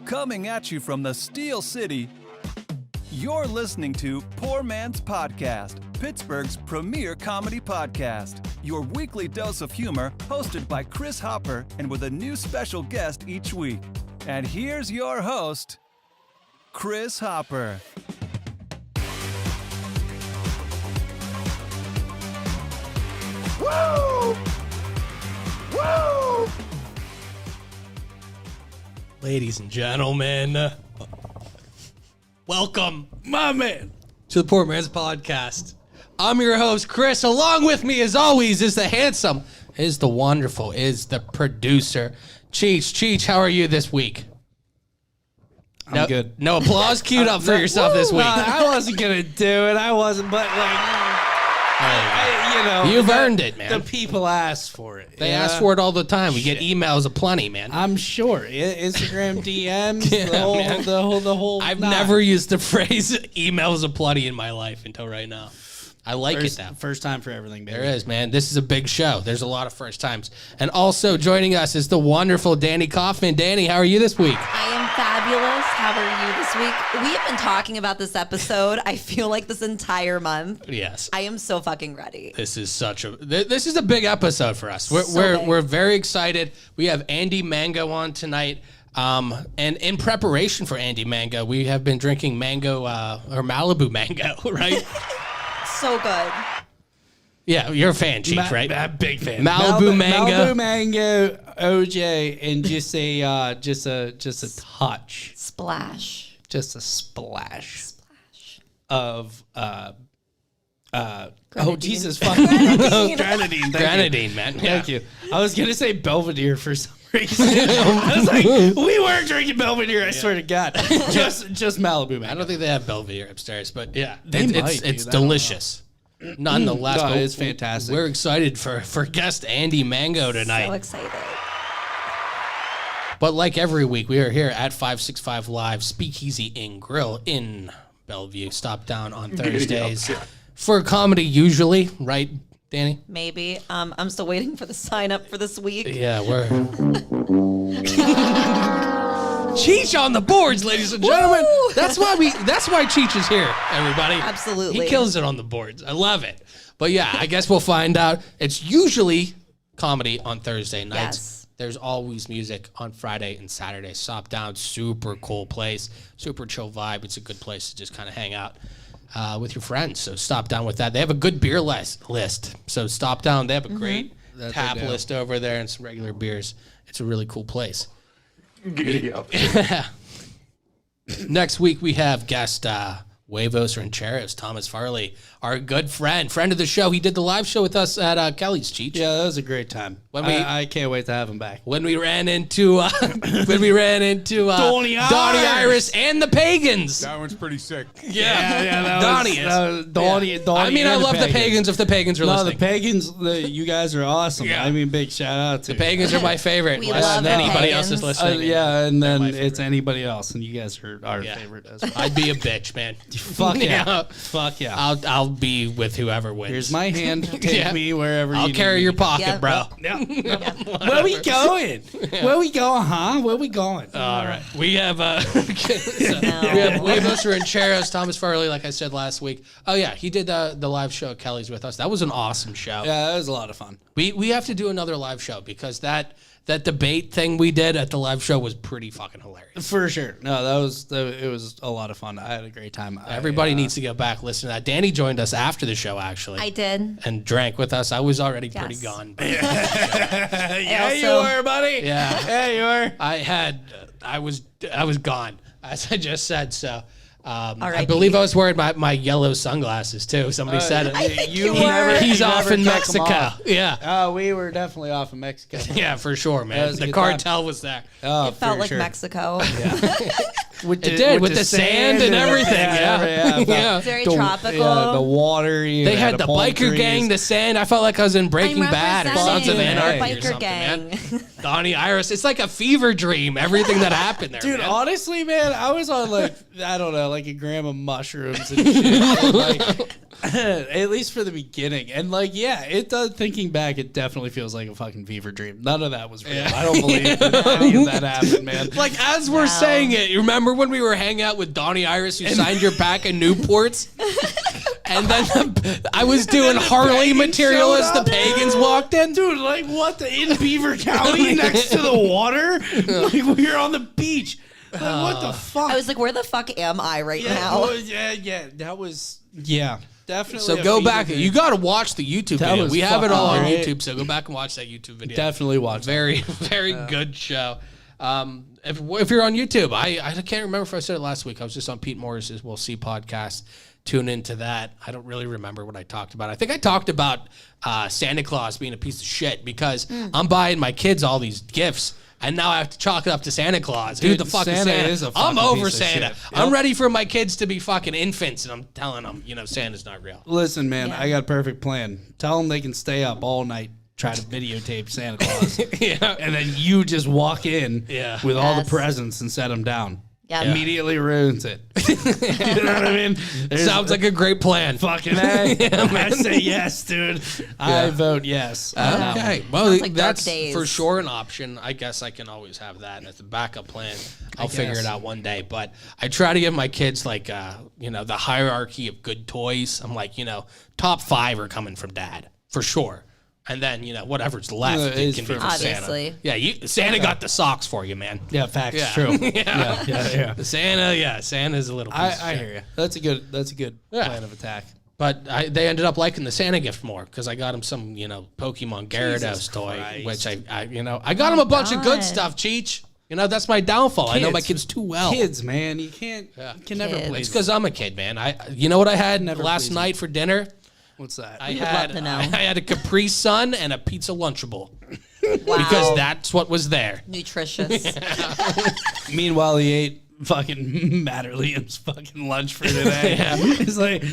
Coming at you from the Steel City, you're listening to Poor Man's Podcast, Pittsburgh's premier comedy podcast. Your weekly dose of humor, hosted by Chris Hopper and with a new special guest each week. And here's your host, Chris Hopper. Woo! Woo! Ladies and gentlemen, welcome, My man. to the Poor Man's Podcast. I'm your host, Chris. Along with me, as always, is the handsome, is the wonderful, is the producer, Cheech. Cheech, how are you this week? I'm good. No applause queued up for yourself this week. I wasn't gonna do it. I wasn't, but You've earned it, man. The people asked for it. They ask for it all the time. We get emails aplenty, man. I'm sure. Instagram DMs, Yeah, the whole. I've never used the phrase emails aplenty in my life until right now. I like it though. First time for everything, baby. There is, man. This is a big show. There's a lot of first times. And also joining us is the wonderful Danii Kaufman. Danii, how are you this week? I am fabulous. How are you this week? We have been talking about this episode, I feel like this entire month. Yes. I am so fucking ready. This is this is a big episode for us. So big. We're very excited. We have Andy Mango on tonight. And in preparation for Andy Mango, we have been drinking mango or Malibu Mango, right? So good. Yeah, you're a fan, Cheech, right? I'm big fan. Malibu Mango. Malibu Mango, OJ, and just a touch, Splash. just a splash of Grenadine. Jesus fucking Grenadine. grenadine. Thank you. Grenadine, man. Thank you. I was gonna say Belvedere for some reason. I was like, we weren't drinking Belvedere. I swear to God, just Malibu Mango. I don't think they have Belvedere upstairs, but yeah, They might, it's dude. I don't delicious. Nonetheless, No, but it's fantastic. We're excited for guest Andy Mango tonight. So excited. But like every week, we are here at 565 Live Speakeasy Inn Grill in Bellevue. Stop down on Thursdays for comedy usually, right, Danii? Maybe. I'm still waiting for the sign up for this week. Yeah, we're... Cheech on the boards, ladies and gentlemen. Woo! That's why Cheech is here, everybody. Absolutely. He kills it on the boards. I love it. But yeah, I guess we'll find out. It's usually comedy on Thursday nights. Yes. There's always music on Friday and Saturday. Stop down, super cool place, super chill vibe. It's a good place to just kind of hang out with your friends. So stop down with that. They have a good beer list. So stop down. They have a great tap list over there and some regular beers. It's a really cool place. Giddy up. Next week we have guest Huevos Rancheros, Thomas Farley, our good friend of the show. He did the live show with us at Kelly's, Cheech. Yeah, that was a great time. I can't wait to have him back. When we ran into Donnie Iris and the Pagans. That one's pretty sick. Yeah, Donnie is. Donnie. I mean, I love the Pagans if the Pagans are No, listening. the Pagans, you guys are awesome. Yeah. I mean, big shout out to The Pagans are my favorite. We less love than the anybody Pagans. else is listening. yeah, and then my it's favorite. anybody else, and you guys are our Yeah. favorite as well. I'd be a bitch, man. Fuck yeah. Yeah. Fuck yeah. I'll be with whoever wins. Here's my hand. Take Yeah. me wherever I'll you carry need your me. pocket, Yeah. bro. Yeah. Where we going? Where we going, huh? Where we going? All right. We have we have Huevos Rancheros, Thomas Farley, like I said last week. Oh yeah, he did the live show at Kelly's with us. That was an awesome show. Yeah, that was a lot of fun. We have to do another live show because that debate thing we did at the live show was pretty fucking hilarious. For sure. No, it was a lot of fun. I had a great time. Everybody needs to go back listen to that. Danii joined us after the show actually. I did. And drank with us. I was already pretty Yes. gone. Yeah, you also- were, buddy. Yeah. Yeah, you were. I was gone, as I just said. So I R.I.P. believe I was wearing my yellow sunglasses too. Somebody said it. I think you never- were. He's you off never in took 'em Mexico. off. Yeah. Oh, we were definitely off in Mexico. Yeah, for sure, That man. was a The good cartel was there. Oh, It felt for like sure. Mexico. It did, with the sand and everything, yeah. Yeah. Very The- tropical. Yeah, the water. They had the biker gang, the sand. I felt like I was in Breaking I'm Bad or Sons of representing Anarchy the or biker something, gang. man. Donnie Iris. It's like a fever dream, everything that happened there, Dude, man. honestly, man, I was on like, I don't know, like a gram of mushrooms and shit. And, like, At least for the beginning. And like, yeah, it does. Thinking back, it definitely feels like a fucking fever dream. None of that was real. I don't believe that any of that happened, man. Like, as we're saying it, you remember when we were hanging out with Donnie Iris, who signed your pack of Newports? And then I was doing Harley material as the Pagans walked in. Dude, like what? In Beaver County next to the water? Like we were on the beach. Like, what the fuck? I was like, where the fuck am I right now? Well, yeah. That was, definitely. So go back. You got to watch the YouTube video. We have it all on fucking YouTube, so go back and watch that YouTube video. Definitely watch. Very good show. If you're on YouTube, I can't remember if I said it last week. I was just on Pete Morris's We'll See podcast. Tune into that. I don't really remember what I talked about. I think I talked about Santa Claus being a piece of shit because I'm buying my kids all these gifts. And now I have to chalk it up to Santa Claus. Dude, Who the fuck Santa is is a Santa? I'm fucking over piece of Santa. shit. I'm ready for my kids to be fucking infants, and I'm telling them, Santa's not real. Listen, man, I got a perfect plan. Tell them they can stay up all night, try to videotape Santa Claus. And then you just walk in with all the presents and set them down. Yeah. Immediately ruins it. You know what I mean? Sounds like a great plan. Fucking A. I say yes, dude. I vote yes. Okay. Well, Sounds like that's dark days. for sure an option. I guess I can always have that as a backup plan. I'll figure it out one day. But I try to give my kids like, the hierarchy of good toys. I'm like, top 5 are coming from dad for sure. And then, whatever's left, it can be from obviously. Santa. Yeah, Santa got the socks for you, man. Yeah, facts. Yeah. True. Yeah. Santa's a little piece of I shit. hear you. That's a good plan of attack. But they ended up liking the Santa gift more because I got him some, Pokemon Gyarados toy, Christ. which I got him a bunch of good stuff, Cheech. That's my downfall. I know my kids too well. Kids, man, you can never play. It's because I'm a kid, man. You know what I had last night for dinner? What's that? I love to know. I had a Capri Sun and a pizza Lunchable Wow. because that's what was there. Nutritious. Meanwhile, he ate fucking Matt Liam's fucking lunch for today. He's like,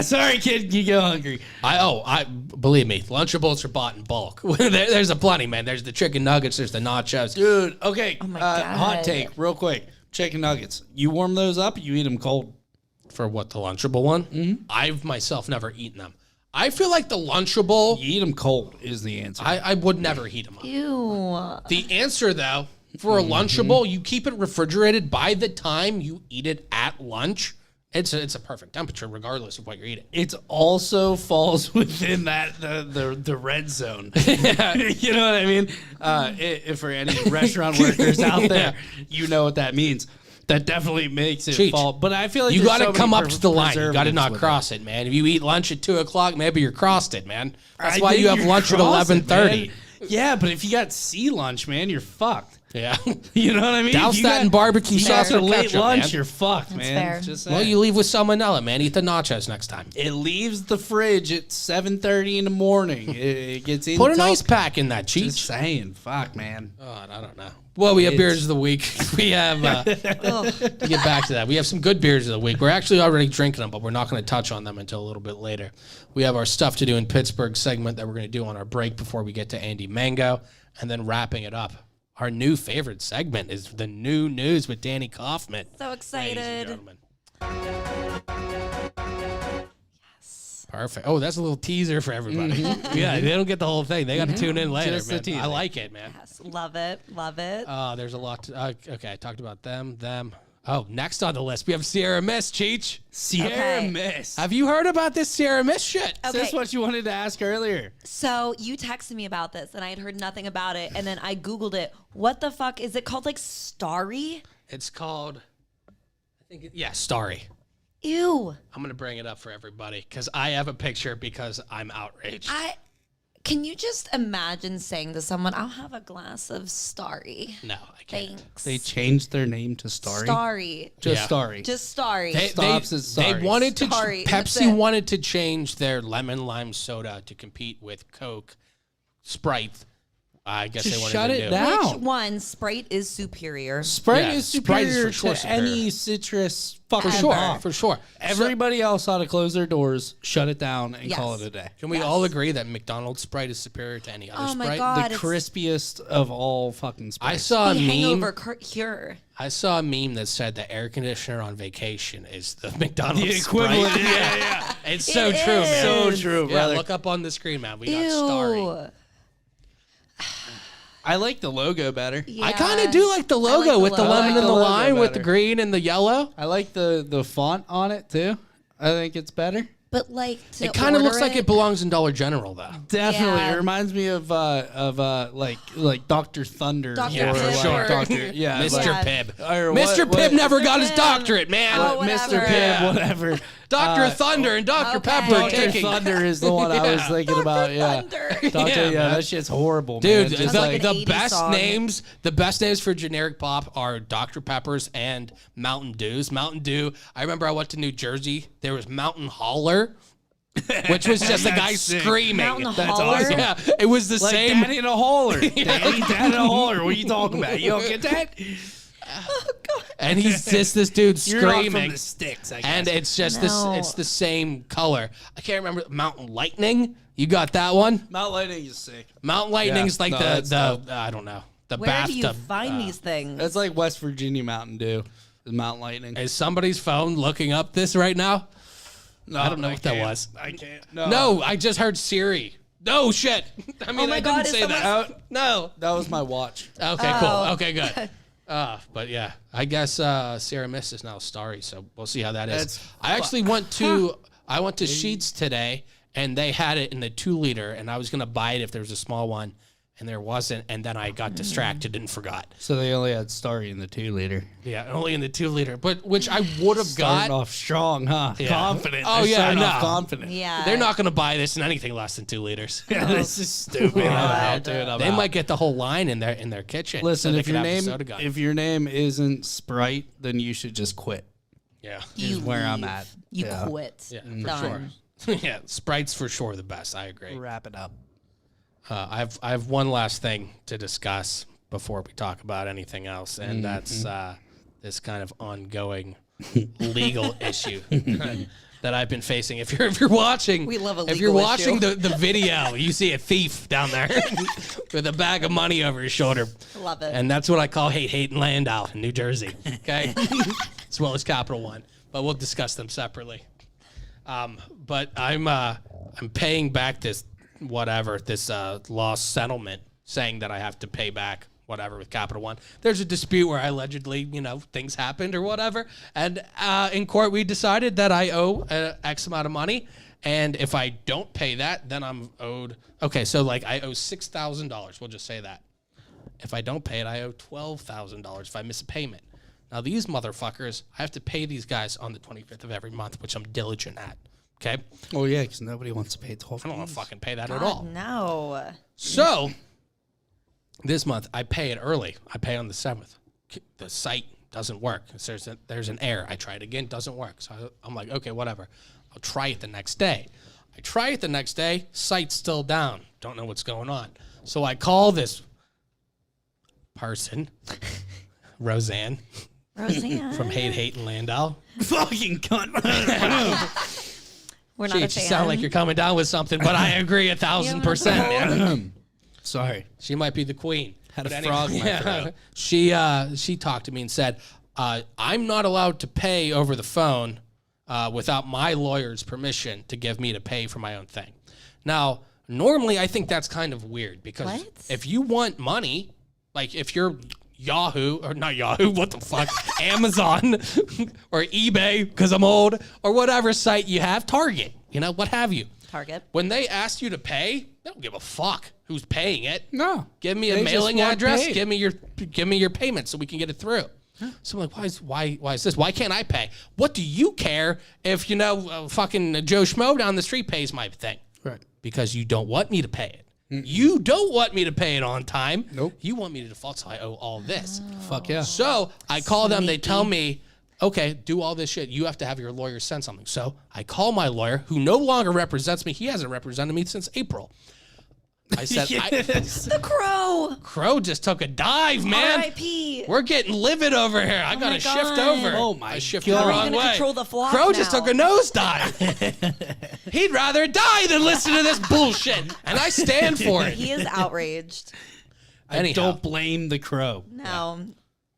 sorry, kid, you go hungry. I believe me, Lunchables are bought in bulk. There's a plenty, man. There's the chicken nuggets. There's the nachos. Dude, okay. my God. Hot take, real quick. Chicken nuggets. You warm those up, you eat them cold. For what, the Lunchable one? Mm-hmm. I've myself never eaten them. I feel like the Lunchable, You eat them cold is the answer. I would never heat them up. Ew. The answer, though, for a Lunchable, you keep it refrigerated. By the time you eat it at lunch, it's a perfect temperature, regardless of what you're eating. It also falls within that the red zone. You know what I mean? If for any restaurant workers out there, you know what that means. That definitely makes it Cheech. fall. But I feel like You got to come up to the line. You got to not cross it, man. If you eat lunch at 2 o'clock, maybe you're crossed it, man. That's why you have lunch at 11:30. Yeah, but if you got sea lunch, man, you're fucked. Yeah. You know what I mean? Douse You that got- in barbecue you got sauce or a late ketchup, lunch, man. you're fucked, man. fair. Just Well, saying. you leave with salmonella, man. Eat the nachos next time. It leaves the fridge at 7:30 in the morning. It gets in. Put an ice pack in that, Just Cheech. saying, fuck, man. God, I don't know. Well, we have beers of the week. We have, to get back to that, we have some good beers of the week. We're actually already drinking them, but we're not going to touch on them until a little bit later. We have our stuff to do in Pittsburgh segment that we're going to do on our break before we get to Andy Mango, and then wrapping it up. Our new favorite segment is the new news with Danii Kaufman. So Ladies and excited. gentlemen. Perfect. Oh, that's a little teaser for everybody. Yeah, they don't get the whole thing. They got to tune in later, Just the man. teaser. I like it, man. Yes, love it. Love it. There's a lot. Okay, I talked about them. Oh, next on the list, we have Sierra Mist, Cheech. Sierra Okay. Mist. Have you heard about this Sierra Mist shit? Is this Okay. what you wanted to ask earlier? So you texted me about this, and I had heard nothing about it, and then I Googled it. What the fuck is it called? Like Starry? It's called, Starry. Ew. I'm going to bring it up for everybody because I have a picture because I'm outraged. Can you just imagine saying to someone, "I'll have a glass of Starry"? No, I can't. Thanks. They changed their name to Starry. Starry. Just Yeah. Starry. Just Starry. Stops at They Starry. wanted to, Starry, that's Pepsi it. wanted to change their lemon lime soda to compete with Coke, Sprite, I guess Just they won't shut even it do down. Which one? Sprite is superior. Sprite Yeah, is Sprite is superior for sure to superior. any citrus fucking For sure, pop. for sure. Everybody else ought to close their doors, shut it down, and Yes. call it a day. Can we all agree that McDonald's Sprite is superior to any other Oh my Sprite? God. The it's crispiest of all fucking Sprites. I saw a the meme. hangover cure. I saw a meme that said the air conditioner on vacation is the McDonald's the equivalent. Sprite. Yeah. It's so It true, man. So true, Yeah, brother. look up on the screen, man. We got Starry. Ew. I like the logo better. Yeah. I kind of do like the logo like the with the logo. lemon I like and the the logo lime with the better. green and the yellow. I like the font on it too. I think it's better. But like, to It kind of looks order like it belongs in Dollar General, though. Definitely, Yeah. it reminds me of like Dr. Thunder. Dr. Yeah, for Pibb sure. or- Dr. Yeah, Mr. Yeah. Pibb. Or Mr. what- Pibb never got his Pibb. doctorate, man. Oh, Mr. whatever. Pibb, whatever. Dr. Thunder and Dr. okay. Pepper Dr. taking. Thunder is the one I was thinking about. Yeah, Thunder. Dr. Yeah, Yeah, man. that shit's horrible, Dude, man. Just the, like the an 80s best song. the best names for generic pop are Dr. Peppers and Mountain Dews. Mountain Dew. I remember I went to New Jersey. There was Mountain Holler, which was just a guy sick. screaming. Mountain That's Holler. awesome. Yeah, it was the like same. Daddy in a holler. Daddy in a holler. What are you talking about? You don't get that? And he's just this dude You're not from screaming. the sticks, I guess. And it's just No. it's the same color. I can't remember Mountain Lightning. You got that one? Mount Lightning is sick. Mountain Lightning's Yeah, like no, the that's dope. I don't know. The Where bathtub. do you find these things? That's like West Virginia Mountain Dew. The Mount Lightning. Is somebody's phone looking up this right now? No, I don't know what that can't. was. I can't. No, I just heard Siri. No shit. I mean, my I God, didn't is say someone- that. No. That was my watch. Okay, cool. Oh. Okay, good. But yeah, I guess Sarah Miss is now Starry, so we'll see how that is. That's I actually went to Sheetz today, and they had it in the 2-liter, and I was gonna buy it if there was a small one, and there wasn't, and then I got distracted and forgot. So they only had Starry in the 2-liter. Yeah, only in the 2-liter, but which I would have got. Starting off strong, huh? Yeah. Confident. Oh, They're yeah, starting no. off confident. yeah. They're not gonna buy this in anything less than 2 liters. Yeah, this is stupid. I'm out, dude. I'm They out. might get the whole line in their kitchen. Listen. so they If could your have the name soda gun. if your name isn't Sprite, then you should just quit. yeah, You is where I'm leave. at. You Yeah. quit. yeah, Done. for sure. Yeah, Sprite's for sure the best. I agree. Wrap it up. I have one last thing to discuss before we talk about anything else, and that's this kind of ongoing legal issue that I've been facing. If you're watching, We love a if you're legal watching issue. the video, you see a thief down there with a bag of money over his shoulder. Love it. And that's what I call hate and Landau in New Jersey. Okay, as well as Capital One, but we'll discuss them separately. But I'm paying back this lost settlement, saying that I have to pay back whatever with Capital One. There's a dispute where I allegedly, things happened or whatever, and in court we decided that I owe X amount of money, and if I don't pay that, then I'm owed. Okay, so like I owe $6,000. We'll just say that. If I don't pay it, I owe $12,000 if I miss a payment. Now, these motherfuckers, I have to pay these guys on the 25th of every month, which I'm diligent at. Okay? Oh yeah, because nobody wants to pay 12. I don't want to fucking pay that at God, all. no. So, this month, I pay it early. I pay on the 7th. The site doesn't work. There's an error. I try it again, doesn't work. So I'm like, okay, whatever. I'll try it the next day. I try it the next day, site's still down. Don't know what's going on. So I call this person, Roseanne, Roseanne. from Hate and Landau. Fucking cunt. We're not a You fan. sound like you're coming down with something, but I agree 1,000%. Man. Sorry. She might be the queen. Had a But frog in my throat. She talked to me and said, I'm not allowed to pay over the phone without my lawyer's permission to give me to pay for my own thing. Now, normally I think that's kind of weird because What? if you want money, like if you're Yahoo, or not Yahoo, what the fuck, Amazon or eBay, because I'm old, or whatever site you have, Target, what have you. Target. When they ask you to pay, they don't give a fuck who's paying it. No. Give me a They just mailing want address. paid. Give me your payment so we can get it through. So I'm like, why is this? Why can't I pay? What do you care if fucking Joe Schmo down the street pays my thing? Right. Because you don't want me to pay it. You don't want me to pay it on time. Nope. You want me to default, so I owe all this. Fuck yeah. So I call them. They Sneaky. tell me, okay, do all this shit. You have to have your lawyer send something. So I call my lawyer, who no longer represents me. He hasn't represented me since April. I said, The crow. Crow just took a dive, man. R.I.P. We're getting livid over here. I got to my shift God. over. Oh, my I shifted God. the How are wrong you gonna way. control the flock Crow just now? took a nosedive. He'd rather die than listen to this bullshit, and I stand for it. He is outraged. I Anyhow. don't blame the crow. No.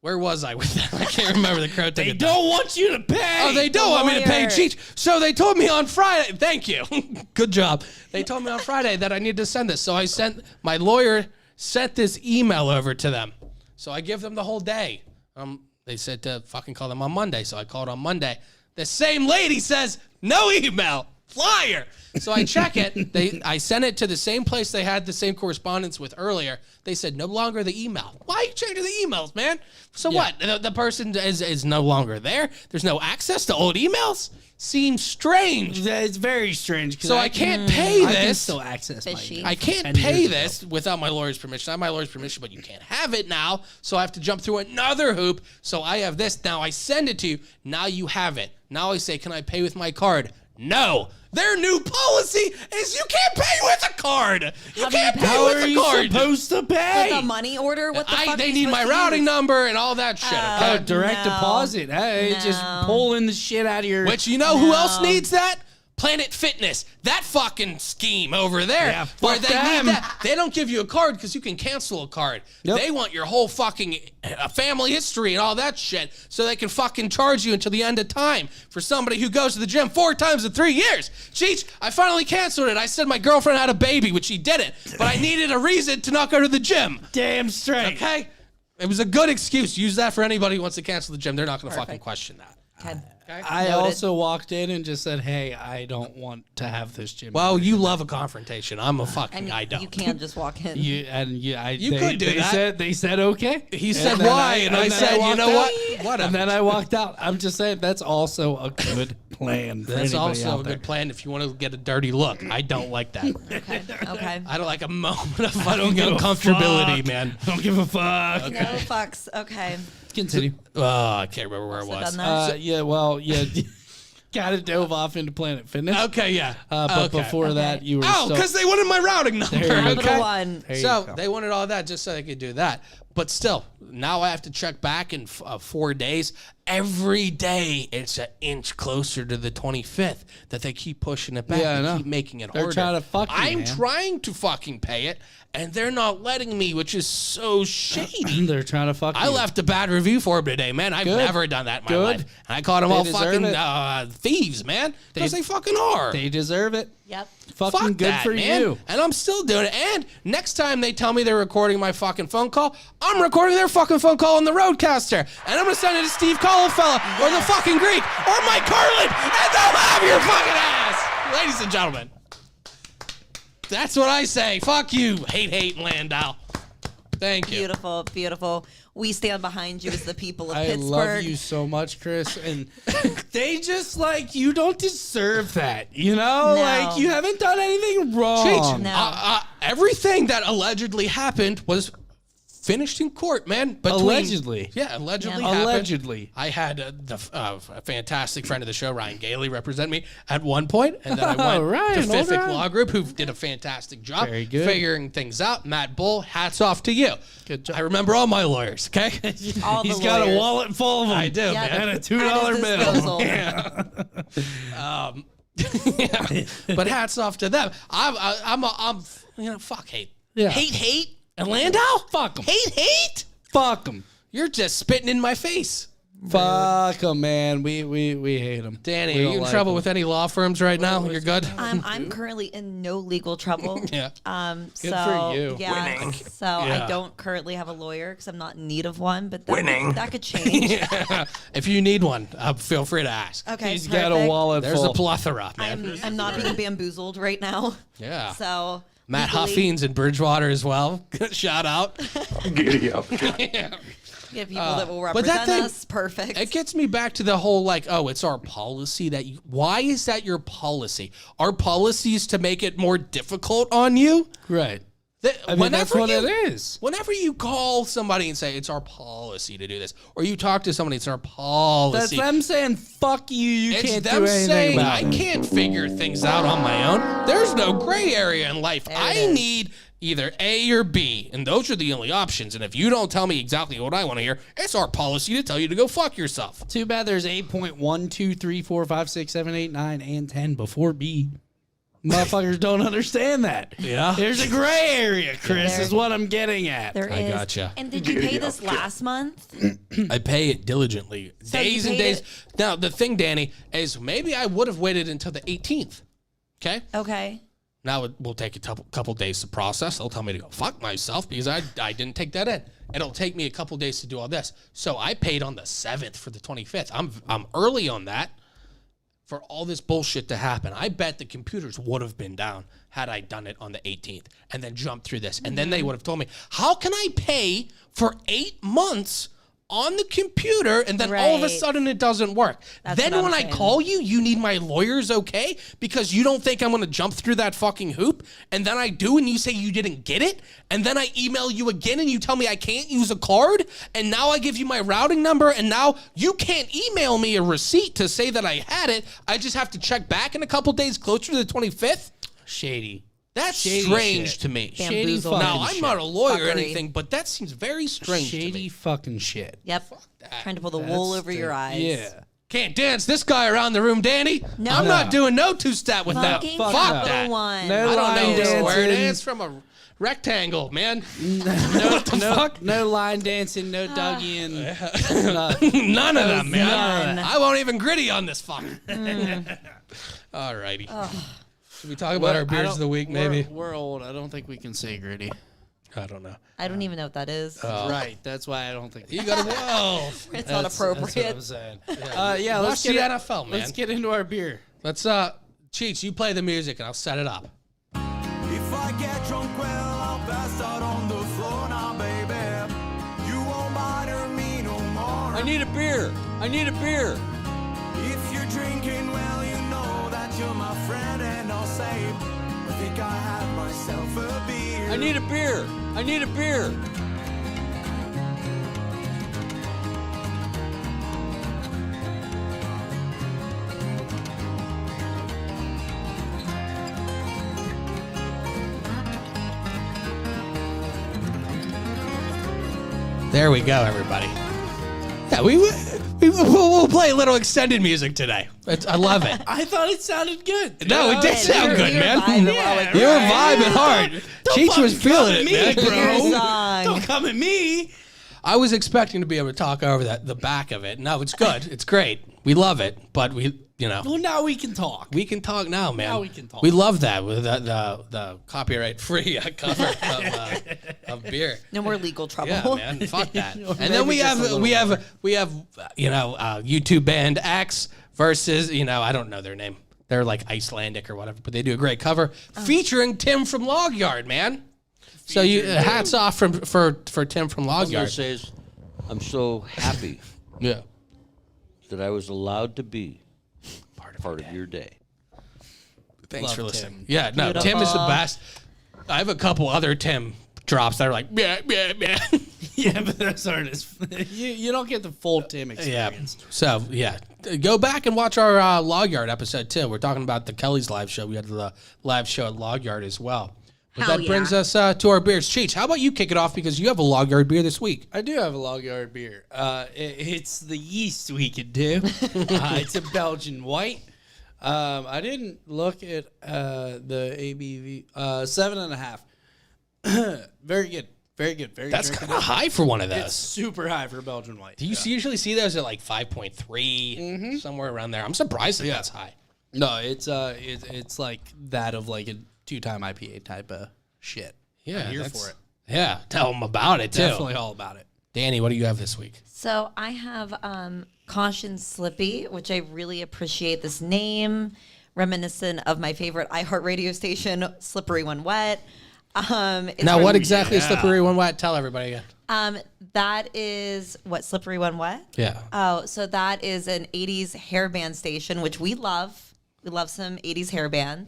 Where was I with that? I can't remember. The crow took They a dive. don't want you to pay. Oh, they don't want me to pay lawyer. Cheech. So they told me on Friday. Thank you. Good job. They told me on Friday that I need to send this. So I sent, my lawyer sent this email over to them. So I give them the whole day. They said to fucking call them on Monday. So I called on Monday. The same lady says, no email. Flyer. So I check it. I sent it to the same place they had the same correspondence with earlier. They said no longer the email. Why are you changing the emails, man? So what? The person is no longer there. There's no access to old emails. Seems strange. It's very strange. So I can't pay I can this. still access Fishy. my. I can't 10 pay years ago. this without my lawyer's permission. I have my lawyer's permission, but you can't have it now. So I have to jump through another hoop. So I have this. Now I send it to you. Now you have it. Now I say, can I pay with my card? No. Their new policy is you can't pay with a card. You can't pay How with are a you card. supposed to pay? The money order? What the fuck? They are you need my supposed to routing use? number and all that shit. Okay? Oh, direct No. deposit. Hey, just No. pulling the shit out of your. Which you know who else needs that? Planet Fitness, that fucking scheme over there, Yeah, where fuck they them. need that. They don't give you a card because you can cancel a card. Yep. They want your whole fucking family history and all that shit, so they can fucking charge you until the end of time for somebody who goes to the gym 4 times in 3 years. Cheech, I finally canceled it. I said my girlfriend had a baby, which she didn't, but I needed a reason to not go to the gym. damn straight. Okay, it was a good excuse. Use that for anybody who wants to cancel the gym. They're not going to fucking question that. Okay. I Noted. also walked in and just said, "Hey, I don't want to have this gym." Well, you love a confrontation. I'm a I fucking. mean, I don't. you can just walk in. you You could do that. They said okay. He said And then why, and I then said, you walked know out. what? Whatever. And then I walked out. I'm just saying that's also a good plan. For That's anybody also out a there. good plan if you want to get a dirty look. I don't like that. Okay. Okay. I don't like a moment of fucking don't give a uncomfortability, fuck. man. I don't give a fuck. No fucks. Okay. Continue. Oh, I can't remember where it Also was. done that. Yeah. Well. Yeah. Kind of dove off into Planet Fitness. Okay, yeah. But Okay. before that, you were. Oh, still- because they wanted my routing number. There you go. Capital One. There you So go. they wanted all that just so they could do that. But still, now I have to check back in 4 days. Every day, it's an inch closer to the 25th that they keep pushing it back. Yeah, I They know. keep making it They're harder. trying to fuck you, I'm man. trying to fucking pay it, and they're not letting me, which is so shady. They're trying to fuck I you. left a bad review for him today, man. I've Good. never done that in my Good. life. And I called them They all deserve fucking it. thieves, man. Because they fucking are. They deserve it. Yep. Fucking Fuck good that, for man. you. And I'm still doing it. And next time they tell me they're recording my fucking phone call, I'm recording their fucking phone call on the Roadcaster. And I'm going to send it to Steve Colafella or the fucking Greek or Mike Carlin. And they'll have your fucking ass. Ladies and gentlemen. That's what I say. Fuck you, hate Landau. Thank you. Beautiful. Beautiful. We stand behind you as the people of I Pittsburgh. love you so much, Chris. And they just like, you don't deserve that. You know? No. Like, you haven't done anything wrong. Cheech, No. everything that allegedly happened was finished in court, man. Allegedly. Yeah, allegedly Yeah. happened. Allegedly. I had a fantastic friend of the show, Ryan Gailey, represent me at one point, and then I went Ryan, to old Fifth Ryan. Law Group, who did a fantastic job Very good. figuring things out. Matt Bull, hats off to you. Good job. I remember all my lawyers, okay? All the He's got a lawyers. wallet full of them. I do, Yep. man. And a At $2 his bill. disposal. Yeah. But hats off to them. I'm fuck hate. Yeah. Hate. And Landau? Fuck 'em. Hate? Fuck them. You're just spitting in my face. Fuck them, man. We hate them. Danny, are you in trouble with any law firms right now? You're good? I'm currently in no legal trouble. Yeah. So for you. Yeah. So Yeah. I don't currently have a lawyer because I'm not in need of one, but that could change. If you need one, feel free to ask. Okay. He's got a perfect. wallet There's full. a plethora, man. I'm not being bamboozled right now. Yeah. So Matt legally, Huffines in Bridgewater as well. Shout out. Giddy up. we have people that will but that represent thing- us. Perfect. It gets me back to the whole like, oh, it's our policy that you. Why is that your policy? Our policy is to make it more difficult on you. Right. That, I mean, that's what it is. Whenever you call somebody and say it's our policy to do this, or you talk to somebody, it's our policy. That's them saying, fuck you, you It's can't them do anything saying about I it. can't figure things out on my own. There's no gray area in life. I is. need either A or B, and those are the only options. And if you don't tell me exactly what I want to hear, it's our policy to tell you to go fuck yourself. Too bad there's 8.1, 2, 3, 4, 5, 6, 7, 8, 9, and 10 before B. Motherfuckers don't understand that. Yeah. There's a gray area, Chris, is what I'm getting at. There I is. gotcha. And did you pay this last month? I pay it diligently. So you days and paid days. it- Now, the thing, Danny, is maybe I would have waited until the 18th. Okay? Okay. Now it will take a couple days to process. They'll tell me to go fuck myself because I didn't take that in. It'll take me a couple days to do all this. So I paid on the 7th for the 25th. I'm early on that for all this bullshit to happen. I bet the computers would have been down had I done it on the 18th and then jumped through this. And then they would have told me, how can I pay for 8 months on the computer and then all of a Right. sudden it doesn't work? That's Then what I'm when I saying. call you need my lawyer's okay because you don't think I'm going to jump through that fucking hoop, and then I do and you say you didn't get it, and then I email you again and you tell me I can't use a card, and now I give you my routing number, and now you can't email me a receipt to say that I had it. I just have to check back in a couple days closer to the 25th. Shady. That's Shady strange shit. to me. Shady Bamboozled. fucking Now, I'm shit. not a lawyer or Fuckery. anything, but that seems very strange to Shady me. fucking shit. Yep. Trying to pull the wool over your eyes. Yeah. Can't dance this guy around the room, Danny. No. I'm not doing no two-step with that. Fucking Fuck Capital that. One. No I don't line know dancing. square dance from a rectangle, man. No line dancing, no Dougie, and None of them, man. none. I won't even gritty on this fuck. All righty. Should we talk about our beers of the week, maybe? We're old. I don't think we can say gritty. I don't know. I don't even know what that is. Right. That's why I don't think You got to whoa. It's not appropriate. That's what I'm saying. Yeah, Watch let's the get NFL, man. Let's get into our beer. Let's Cheech, you play the music and I'll set it up. If I get drunk, well, I'll pass out on the floor now, baby. You won't bother me no more. I need a beer. I need a beer. If you're drinking, well, you know that you're my friend, and I'll say, I think I have myself a beer. I need a beer. I need a beer. There we go, everybody. Yeah, we'll play a little extended music today. I love it. I thought it sounded good. No, it did sound good, man. Vibing, You were vibing hard. Cheech was feeling it, man. Your song. Don't come at me. I was expecting to be able to talk over the back of it. No, it's good. It's great. We love it, but Well, now we can talk. we can talk now, man. Now we can talk. We love that with the copyright free cover of beer. No more legal trouble. Yeah, man. Fuck that. And then Maybe we just a have little YouTube band X versus I don't know their name. They're like Icelandic or whatever, but they do a great cover featuring Tim from Log Yard, man. So you hats off for Tim from All Log I'm gonna Yard. say is, I'm so happy Yeah. that I was allowed to be part of your day. Thanks Love for listening. Tim. Yeah, no, Tim is the best. I have a couple other Tim drops that are like, yeah. Yeah, but those aren't as. You don't get the full Tim Yeah. experience. So, yeah. Go back and watch our Log Yard episode, too. We're talking about the Kelly's live show. We had the live show at Log Yard as well. But Hell that yeah. brings us to our beers. Cheech, how about you kick it off because you have a Log Yard beer this week? I do have a Log Yard beer. It's the yeast we could do. It's a Belgian white. I didn't look at the ABV. 7.5. Very good. Very good. Very That's drinkable. kind of high for one of those. It's super high for Belgian white. Do you usually see those at like 5.3, somewhere around there? I'm surprised that that's high. No, it's like that of like a 2-time IPA type of shit. Yeah, I'm here that's- for it. Yeah, tell them about it, too. Definitely all about it. Danny, what do you have this week? So I have Caution Slippy, which I really appreciate this name, reminiscent of my favorite iHeartRadio station, Slippery When Wet. It's Now, from- what exactly is Slippery When Wet? Tell everybody again. That is what Slippery When Wet. Yeah. Oh, so that is an 80s hairband station, which we love. We love some 80s hairband.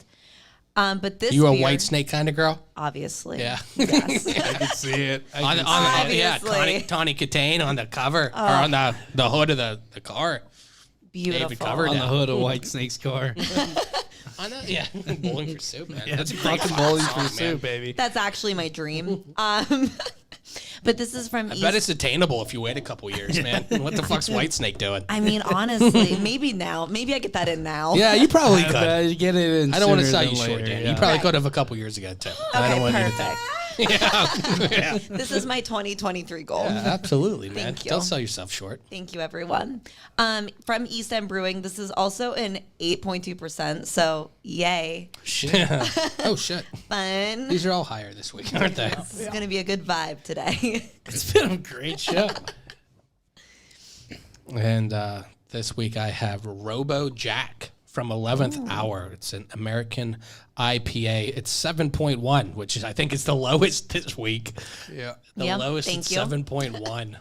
But this You a beer, White Snake kind of girl? obviously. Yeah. Yes. I can see it. Obviously. Tawny Katane on the cover or on the hood of the car. Beautiful. David covered On it. the hood of White Snake's car. I know, yeah. Bowling for Soup, man. Yeah, That's a great fucking fucking bowling song, for soup, man. baby. That's actually my dream. But this is from I East. bet it's attainable if you wait a couple years, man. What the fuck's Whitesnake doing? I mean, honestly, maybe now. Maybe I get that in now. Yeah, you probably could. You get it in I don't want to sooner sell you than short, later, Dan. yeah. You probably Okay. could have a couple years ago, too. I Okay, don't want perfect. you to yeah. This is my 2023 goal. Absolutely, man. Thank you. Don't sell yourself short. Thank you, everyone. From East End Brewing, this is also an 8.2%. So, yay. Oh, shit. Fun. These are all higher this week, aren't they? This is going to be a good vibe today. It's been a great show. And this week I have Robo Jack from 11th Hour. It's an American IPA. It's 7.1, which is, I think, is the lowest this week. Yeah. The Yep, lowest thank is you. 7.1.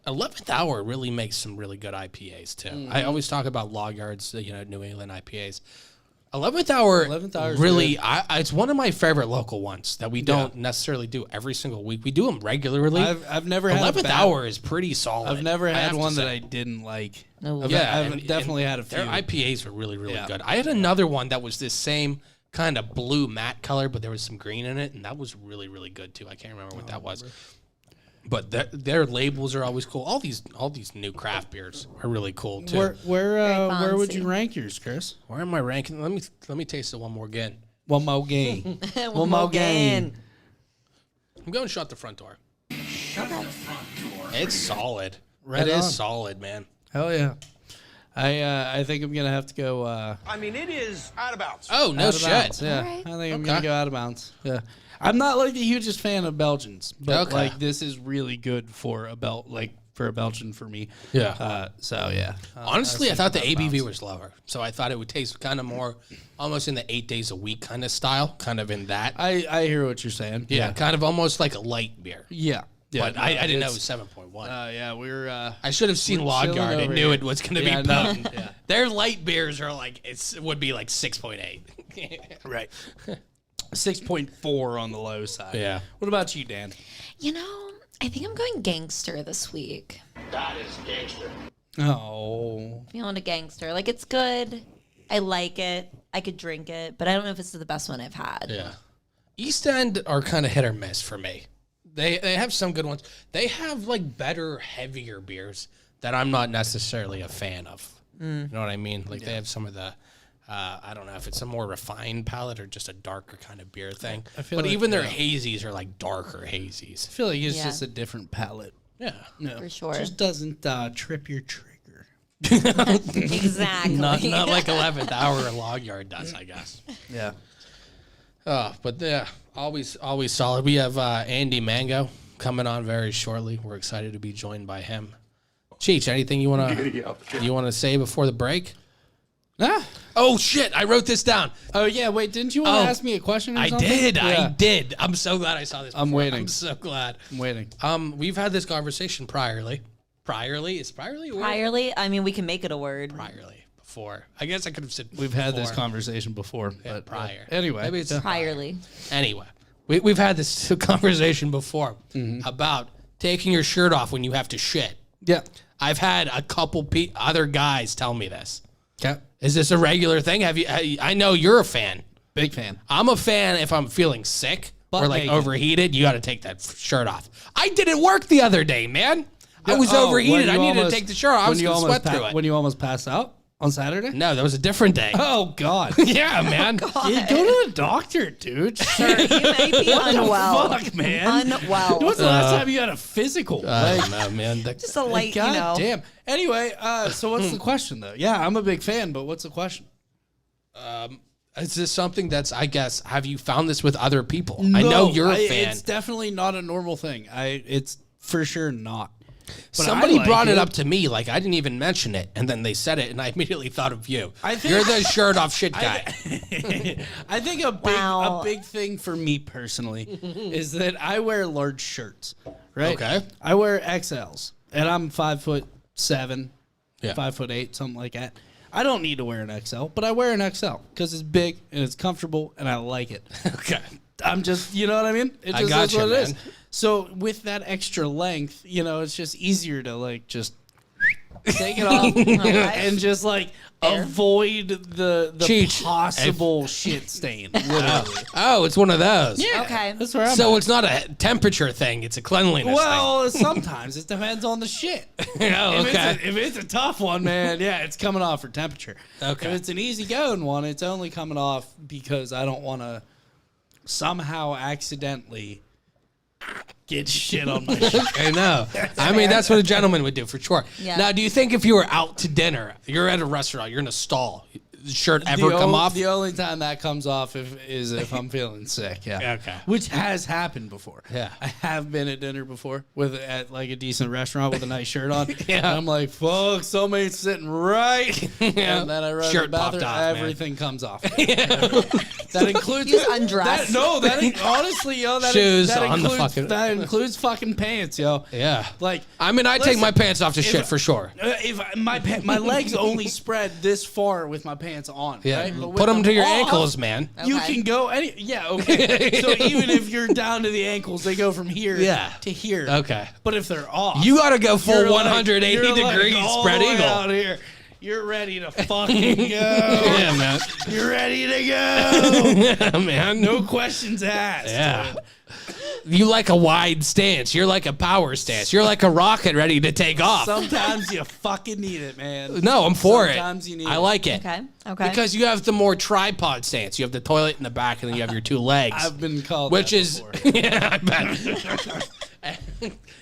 11th Hour really makes some really good IPAs too. I always talk about Log Yards, New England IPAs. 11th Hour, 11th Hour is really, it's one of my favorite local ones that we don't necessarily do every single week. We do them regularly. I've never had a 11th bad- Hour is pretty solid. I've never I had have to one that say. I didn't like. No. I've definitely had a few. Their IPAs were really, really Yeah. good. I had another one that was this same kind of blue matte color, but there was some green in it, and that was really, really good too. I can't remember what that was. But their labels are always cool. All these new craft beers are really cool too. Where would you fancy. rank yours, Chris? Where am I ranking? Let me taste it one more again. One more game. One more game. I'm going to shut the front door. It's solid. Right It is on. solid, man. Hell yeah. I think I'm gonna have to go I mean, it is out of bounds. Oh, no out of shit. bounds. Yeah, All right. I think I'm Okay. gonna go out of bounds. Yeah, I'm not like the hugest fan of Belgians, but Okay. like this is really good for a Belgian for me. Yeah. So yeah. Honestly, I was thought the thinking ABV about was lower. So I thought it would taste kind of more almost in the 8 days a week kind of style, kind of in that. I hear what you're saying. Yeah, kind of almost like a light beer. Yeah. But I didn't know it it's- was 7.1. Yeah, we're. I should have seen we're Log chilling Yard and over knew here. it was going to Yeah, be no, potent. yeah. Their light beers are like, would be like 6.8. Right. 6.4 on the low side. Yeah. What about you, Dan? I think I'm going gangster this week. Oh. Feeling a gangster. Like, it's good. I like it. I could drink it, but I don't know if it's the best one I've had. Yeah. East End are kind of hit or miss for me. They have some good ones. They have like better, heavier beers that I'm not necessarily a fan of. You know what I mean? Like they have some of the, I don't know if it's a more refined palate or just a darker kind of beer thing. I feel But like, even their yeah. hazies are like darker hazies. I feel like it's Yeah. just a different palette. Yeah. No, For sure. Just doesn't trip your trigger. Exactly. Not like 11th Hour or Log Yard does, I guess. Yeah. But yeah, always solid. We have Andy Mango coming on very shortly. We're excited to be joined by him. Cheech, anything you wanna say before the break? Ah. Oh shit! I wrote this down. Oh yeah. Wait, didn't you want to ask me a question? Or I something? did. I Yeah. did. I'm so glad I saw this. I'm before. waiting. I'm so glad. I'm waiting. We've had this conversation priorly. Is priorly a word? Priorly, I mean, we can make it a word. Priorly before. I guess I could have said. We've had this before. conversation before. Yeah, but prior. Anyway. Maybe it's Priorly. Anyway, we've had this conversation before about taking your shirt off when you have to shit. Yeah. I've had a couple other guys tell me this. Okay. Is this a regular thing? Have you? I know you're a fan. Big fan. I'm a fan if I'm feeling sick Butt or like naked. overheated. You got to take that shirt off. I didn't work the other day, man. I was Oh, overheated. when I you needed almost- to take the shirt off. I when was you going to almost sweat through it. When you almost passed out on Saturday? No, that was a different day. Oh God. Yeah, man. Yeah, go to the doctor, dude. Sure, you may be unwell. Fuck, man. Unwell. When's the last time you had a physical? I don't know, man. Just a light, God you know. damn. Anyway, so what's the question though? Yeah, I'm a big fan, but what's the question? Is this something that's, I guess, have you found this with other people? I know you're a fan. It's definitely not a normal thing. It's for sure not. But Somebody I like brought it up to me, like I didn't even mention it, and then they said it, and I immediately thought of you. I think- You're the shirt off shit guy. I think Wow. a big thing for me personally is that I wear large shirts, right? Okay. I wear XLs, and I'm 5'7", Yeah. 5'8", something like that. I don't need to wear an XL, but I wear an XL because it's big and it's comfortable and I like it. Okay. I'm just, you know what I mean? It I just got is you, what it is. man. So with that extra length, it's just easier to like just Take it off. And just like avoid the Cheech, possible shit stain. Literally. Oh, it's one of those. Yeah. Okay. That's where I'm So at. it's not a temperature thing; it's a cleanliness Well, sometimes it depends on the shit. thing. Oh, okay. If it's a tough one, man, yeah, it's coming off for temperature. Okay. If it's an easygoing one, it's only coming off because I don't want to somehow accidentally get shit on my shirt. I know. I mean, that's what a gentleman would do for sure. Yeah. Now, do you think if you were out to dinner, you're at a restaurant, you're in a stall, the shirt ever come off? The only time that comes off is if I'm feeling sick. Yeah. Okay. Which has happened before. Yeah. I have been at dinner before at like a decent restaurant with a nice shirt on. Yeah. And I'm like, fuck, somebody's sitting right. And then I run to Shirt the popped bathroom. off, man. Everything comes off. That includes You just undress. Honestly, yo, Shoes on the fucking- that includes fucking pants, yo. Yeah. Like, I mean, I take listen, my pants off to if- shit for sure. if my legs only spread this far with my pants on, Yeah. right? But with Put them to your off, ankles, man. You Okay. can go any. Yeah, okay. So even if you're down to the ankles, they go from here Yeah. to here. Okay. But if they're off, You got to go full you're like- 180 you're like degrees all spread the way eagle. out here. You're ready to fucking go. Yeah, man. You're ready to go. Yeah, man. No questions asked. Yeah. You like a wide stance. You're like a power stance. You're like a rocket ready to take off. Sometimes you fucking need it, man. No, I'm for Sometimes it. you need I it. like it. Okay. Okay. Because you have the more tripod stance. You have the toilet in the back, and then you have your two legs. I've been called which that is before. yeah, I bet.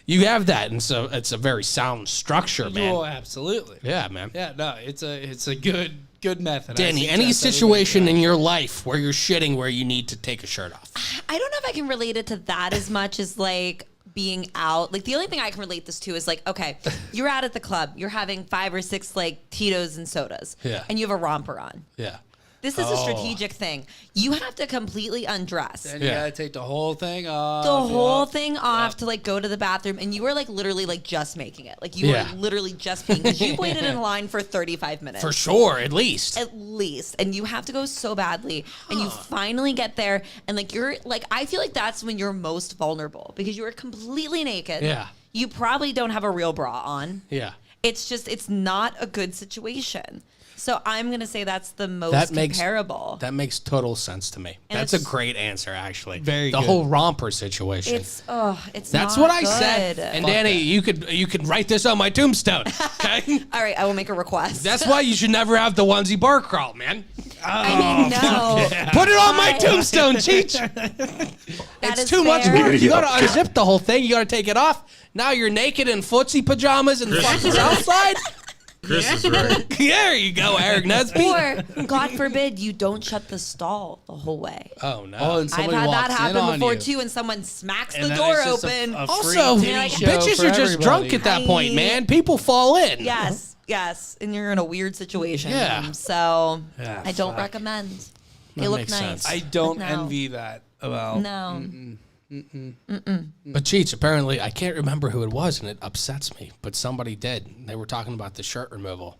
You have that, and so it's a very sound structure, man. Oh, absolutely. Yeah, man. Yeah, no, it's a good method. I Danny, suggest any everybody situation try. in your life where you're shitting where you need to take a shirt off? I don't know if I can relate it to that as much as like being out. Like the only thing I can relate this to is like, okay, you're out at the club, you're having 5 or 6 like Tito's and sodas, Yeah. and you have a romper on. Yeah. This is a strategic thing. You have to completely undress. Then you Yeah. gotta take the whole thing off. The whole thing off to like go to the bathroom, and you were like literally like just making it. Like you Yeah. were literally just being, because you waited in line for 35 minutes. For sure, at least. At least. And you have to go so badly. And you finally get there. And like you're like, I feel like that's when you're most vulnerable because you are completely naked. Yeah. You probably don't have a real bra on. Yeah. It's just, it's not a good situation. So I'm going to say that's the most That makes comparable. That makes total sense to me. And That's a it's- great answer, actually. Very the good. whole romper situation. It's That's not what I good. said. And Danny, you could write this on my tombstone. Okay. All right, I will make a request. That's why you should never have the onesie bar crawl, man. I mean, no. Put it on my I- tombstone, Cheech. That It's is too much fair. work. You gotta unzip the whole thing. You gotta take it off. Now you're naked in footsie pajamas and the fucking outside. Chris is right. There you go, Eric Nesby. Or, God forbid, you don't shut the stall the whole way. Oh no. Oh, and I've somebody had walks that in happen on before you. too, and someone smacks And the then door it's just open. a free Also, titty show bitches for are just drunk everybody. at that point, man. People fall in. Yes, and you're in a weird situation. Yeah. So Yeah, I don't fuck. recommend. They That look makes nice. sense. I don't No. envy that about. No. But Cheech, apparently, I can't remember who it was, and it upsets me. But somebody did. They were talking about the shirt removal.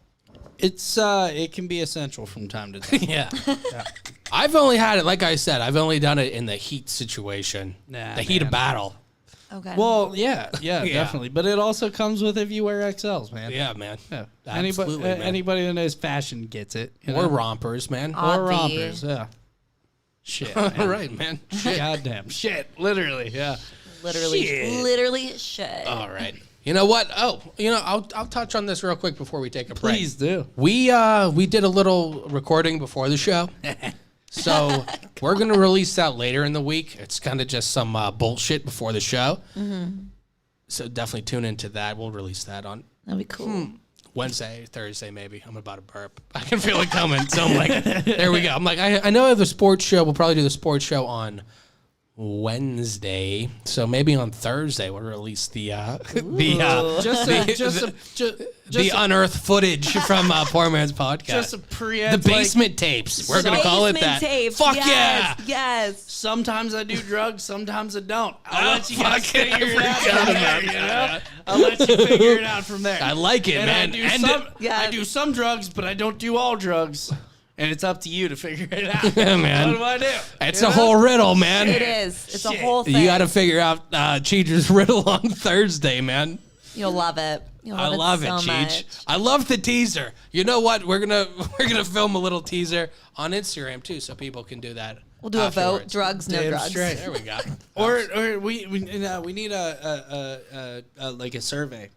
It's it can be essential from time to time. Yeah. I've only had it, like I said, I've only done it in the heat situation. Nah, the heat of man. battle. Okay. Well, yeah, definitely. But it also comes with if you wear XLs, man. Yeah, man. Yeah. Absolutely, man. Anybody that knows fashion gets it. You Or know? rompers, man. Or Obvi. rompers, yeah. Shit. All man. right, man. Goddamn shit. Literally, yeah. literally should. All right. You know what? Oh, I'll touch on this real quick before we take a break. Please do. We did a little recording before the show. So we're going to release that later in the week. It's kind of just some bullshit before the show. Mm-hmm. So definitely tune into that. We'll release that on That'd be cool. Wednesday, Thursday, maybe. I'm about to burp. I can feel it coming. So I'm like, there we go. I'm like, I know I have the sports show. We'll probably do the sports show on Wednesday. So maybe on Thursday we'll release the unearthed footage from Poor Man's Podcast. Just a the preempt. basement tapes. We're going to call it Basement that. tape. Fuck yes, yeah. Yes. Sometimes I do drugs, sometimes I don't. I'll Oh, let you guys fuck it. figure it out I forgot from there, about you know? that. I'll let you figure it out from there. I like it, And man. I do some drugs, but I don't do all drugs. And it's up to you to figure it out. Yeah, man. What do I do? It's You a know? whole riddle, man. It is. It's a Shit. whole thing. You got to figure out Cheeter's riddle on Thursday, man. You'll love it. I love it, so Cheech. much. I love the teaser. You know what? We're gonna film a little teaser on Instagram too, so people can do that. We'll do a vote. afterwards. Drugs, no Damn drugs. straight. There we go. Or we need a like a survey.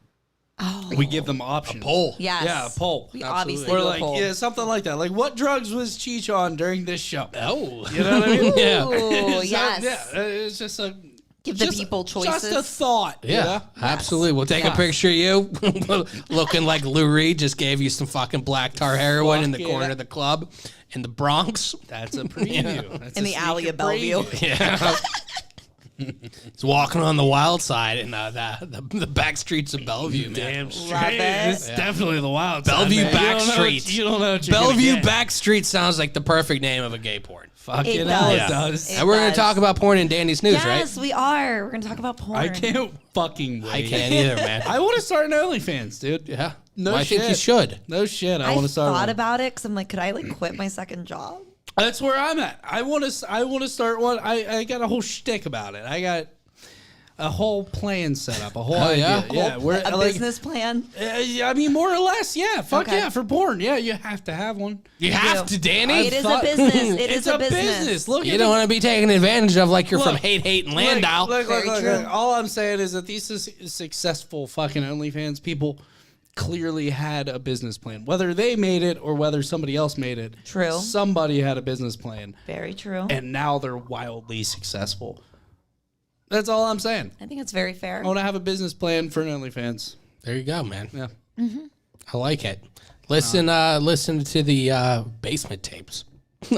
Oh. We give them options. A poll. Yes. Yeah, a poll. We Absolutely. obviously Or do a like poll. something like that. Like what drugs was Cheech on during this show? Oh, You know what I mean? yeah. Ooh, So, yes. yeah, it's just a Give the just- people Just a choices. thought. you Yeah, know? absolutely. We'll take a Yeah. picture of you looking like Lou Reed just gave you some fucking black tar heroin in the Fuck corner yeah. of the club in the Bronx. That's a preview. That's In a the alley sneak of Bellevue. preview. Yeah. He's walking on the wild side in the back streets of Bellevue, man. Damn Love straight. it. It's definitely the wild Bellevue side, man. back You don't know what- streets. You don't know what you're Bellevue gonna get. Back Street sounds like the perfect name of a gay porn. Fucking It hell, does. it does. It And we're going does. to talk about porn in Danny's news, Yes, right? we are. We're going to talk about porn. I can't fucking wait. I can't either, man. I want to start an OnlyFans, dude. Yeah. No Well, I think you shit. should. No shit. I I want to start thought one. about it because I'm like, could I like quit my second job? That's where I'm at. I want to start one. I got a whole shtick about it. I got a whole plan set up. A whole Oh, yeah? idea. Yeah. We're A like, business plan? I mean, more or less. Yeah. Fuck Okay. yeah. For porn. Yeah. You have to have one. You have to, Danny. It is thought- a business. It It's is a business. Look You at don't want to be taken advantage of like you're from Look, Hate and Landau. Look, Very true. all I'm saying is that these successful fucking OnlyFans people clearly had a business plan. Whether they made it or whether somebody else made it. True. Somebody had a business plan. Very true. And now they're wildly successful. That's all I'm saying. I think it's very fair. I want to have a business plan for an OnlyFans. There you go, man. Yeah. I like it. Listen to the basement tapes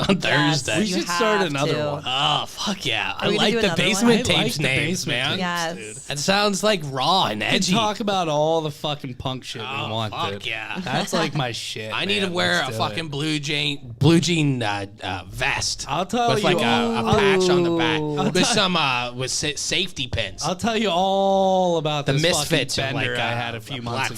on Thursday. We You should start have another to. one. Oh, fuck yeah. I we gonna like do the another one? basement I tapes like the names, basement man. Yes. That sounds like raw and We edgy. talk about all the fucking punk shit we Oh, want, fuck dude. yeah. That's like my shit. I need to man. wear Let's a do fucking it. blue jean vest. I'll tell with like you a all- patch on the back Ooh. with some with safety pins. I'll tell you all about The this Misfits fucking are bender like I had a few months black ago.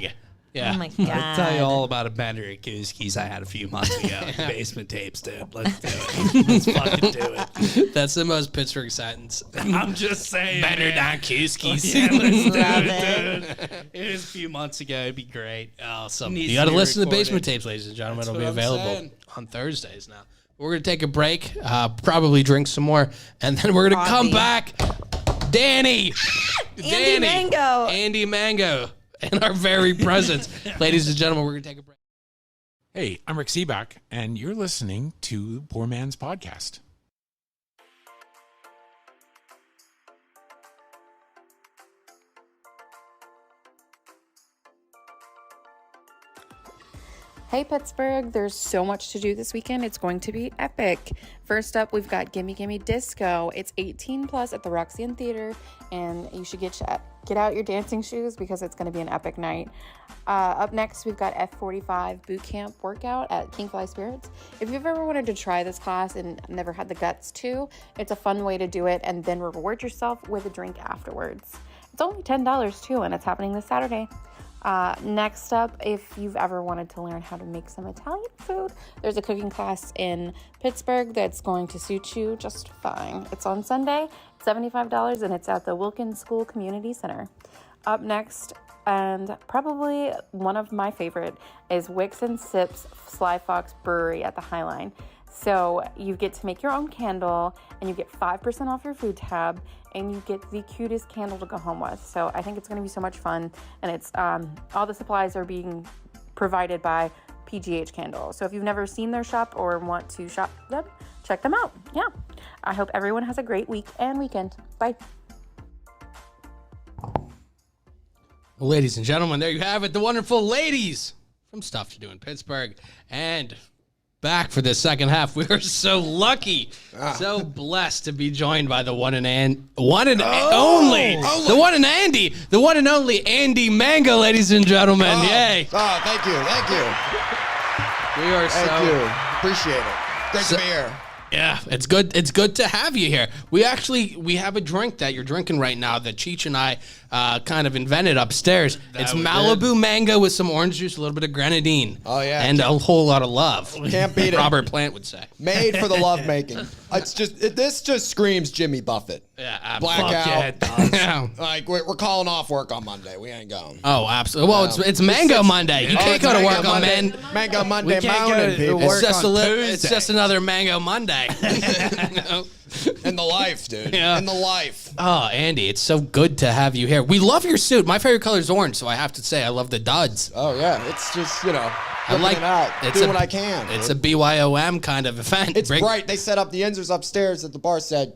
flag. Yeah. Oh my God. I'll tell you all about a bender at Kuzki's I had a few months ago. Basement tapes, dude. Let's do it. Let's fucking do it. That's the most Pittsburgh sentence. I'm just saying. Better man. than Kuski's. Yeah, let's do Love it, dude. It was a few months ago. It'd be great. Awesome. Needs You got to be listen to recorded. Basement Tapes, ladies and gentlemen. It'll be what I'm available saying. on Thursdays now. We're going to take a break, probably drink some more, and then we're going to come Coffee. back. Danny. Andy Mango. Andy Mango. And our very presence. Ladies and gentlemen, we're going to take a break. Hey, I'm Rick Seaback, and you're listening to Poor Man's Podcast. Hey Pittsburgh, there's so much to do this weekend. It's going to be epic. First up, we've got Gimme Gimme Disco. It's 18 plus at the Roxanne Theater, and you should get out your dancing shoes because it's going to be an epic night. Up next, we've got F45 Boot Camp Workout at King Fly Spirits. If you've ever wanted to try this class and never had the guts to, it's a fun way to do it and then reward yourself with a drink afterwards. It's only $10 too, and it's happening this Saturday. Next up, if you've ever wanted to learn how to make some Italian food, there's a cooking class in Pittsburgh that's going to suit you just fine. It's on Sunday, $75, and it's at the Wilkins School Community Center. Up next, and probably one of my favorite, is Wicks and Sips Sly Fox Brewery at the Highline. So you get to make your own candle, and you get 5% off your food tab, and you get the cutest candle to go home with. So I think it's going to be so much fun, and it's all the supplies are being provided by PGH Candle. So if you've never seen their shop or want to shop them, check them out. Yeah, I hope everyone has a great week and weekend. Bye. Well, ladies and gentlemen, there you have it. The wonderful ladies from Stuff to Do in Pittsburgh. And back for the second half. We are so lucky, so blessed to be joined by the one and only, the one and Andy, the one and only Andy Mango, ladies and gentlemen. Yay. Oh, thank you. We are Thank you. Appreciate it. Great to be here. Yeah, it's good. It's good to have you here. We have a drink that you're drinking right now that Cheech and I kind of invented upstairs. It's Malibu mango with some orange juice, a little bit of grenadine. Oh, yeah. And a whole lot of love. Can't beat it. Robert Plant would say. Made for the love making. This just screams Jimmy Buffett. Yeah, absolutely. Blackout. Yeah, it does. Yeah. Like we're calling off work on Monday. We ain't going. Oh, absolutely. Well, it's Mango Monday. You can't go to work on man. Mango Monday We can't go morning, to people. work It's on it's Tuesday. just another Mango Monday. You know? In the life, dude. Yeah. In the life. Oh, Andy, it's so good to have you here. We love your suit. My favorite color is orange, so I have to say I love the duds. Oh yeah, it's just I like it out, doing what I can. It's a BYOM kind of event. It's bright. They set up the Yinzers upstairs at the bar. Said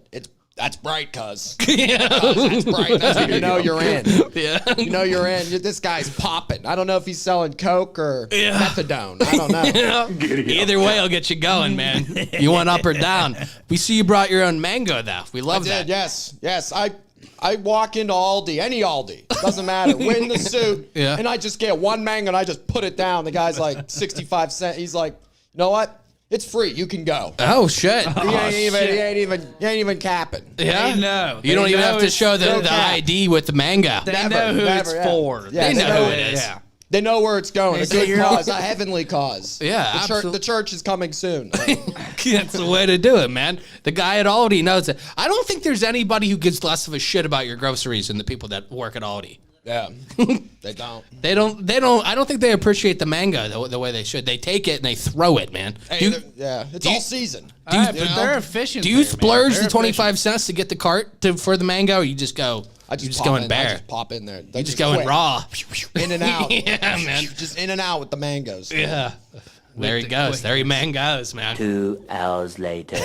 that's bright, cuz. Yeah. That's bright. That's when you know you're in. Yeah. You know you're in. This guy's popping. I don't know if he's selling coke or methadone. I don't know. Either way, I'll get you going, man. You want up or down? We see you brought your own mango, though. We love that. Yes. I walk into Aldi, any Aldi, doesn't matter. Win the suit, and I just get one mango and I just put it down. The guy's like 65 cents. He's like, you know what? It's free. You can go. Oh shit! He ain't even capping. Yeah, They know. You don't They even know have to it's show the okay. ID with the mango. They know who it's for. Yeah, They know who it is. Yeah. They know where it's going. A say good you're- cause, a heavenly cause. Yeah, the church is coming soon. That's the way to do it, man. The guy at Aldi knows it. I don't think there's anybody who gives less of a shit about your groceries than the people that work at Aldi. Yeah, they don't. They don't. I don't think they appreciate the mango the way they should. They take it and they throw it, man. Hey, it's all season. All right, but they're efficient. Do you there, splurge man. the They're 25 cents to get the cart for the mango, or you just go? I just you just pop go in I bare. just pop in there. You just go in raw. In and out. Yeah, man. Just in and out with the mangoes. Yeah. There he goes. There he mangoes, man. 2 hours later.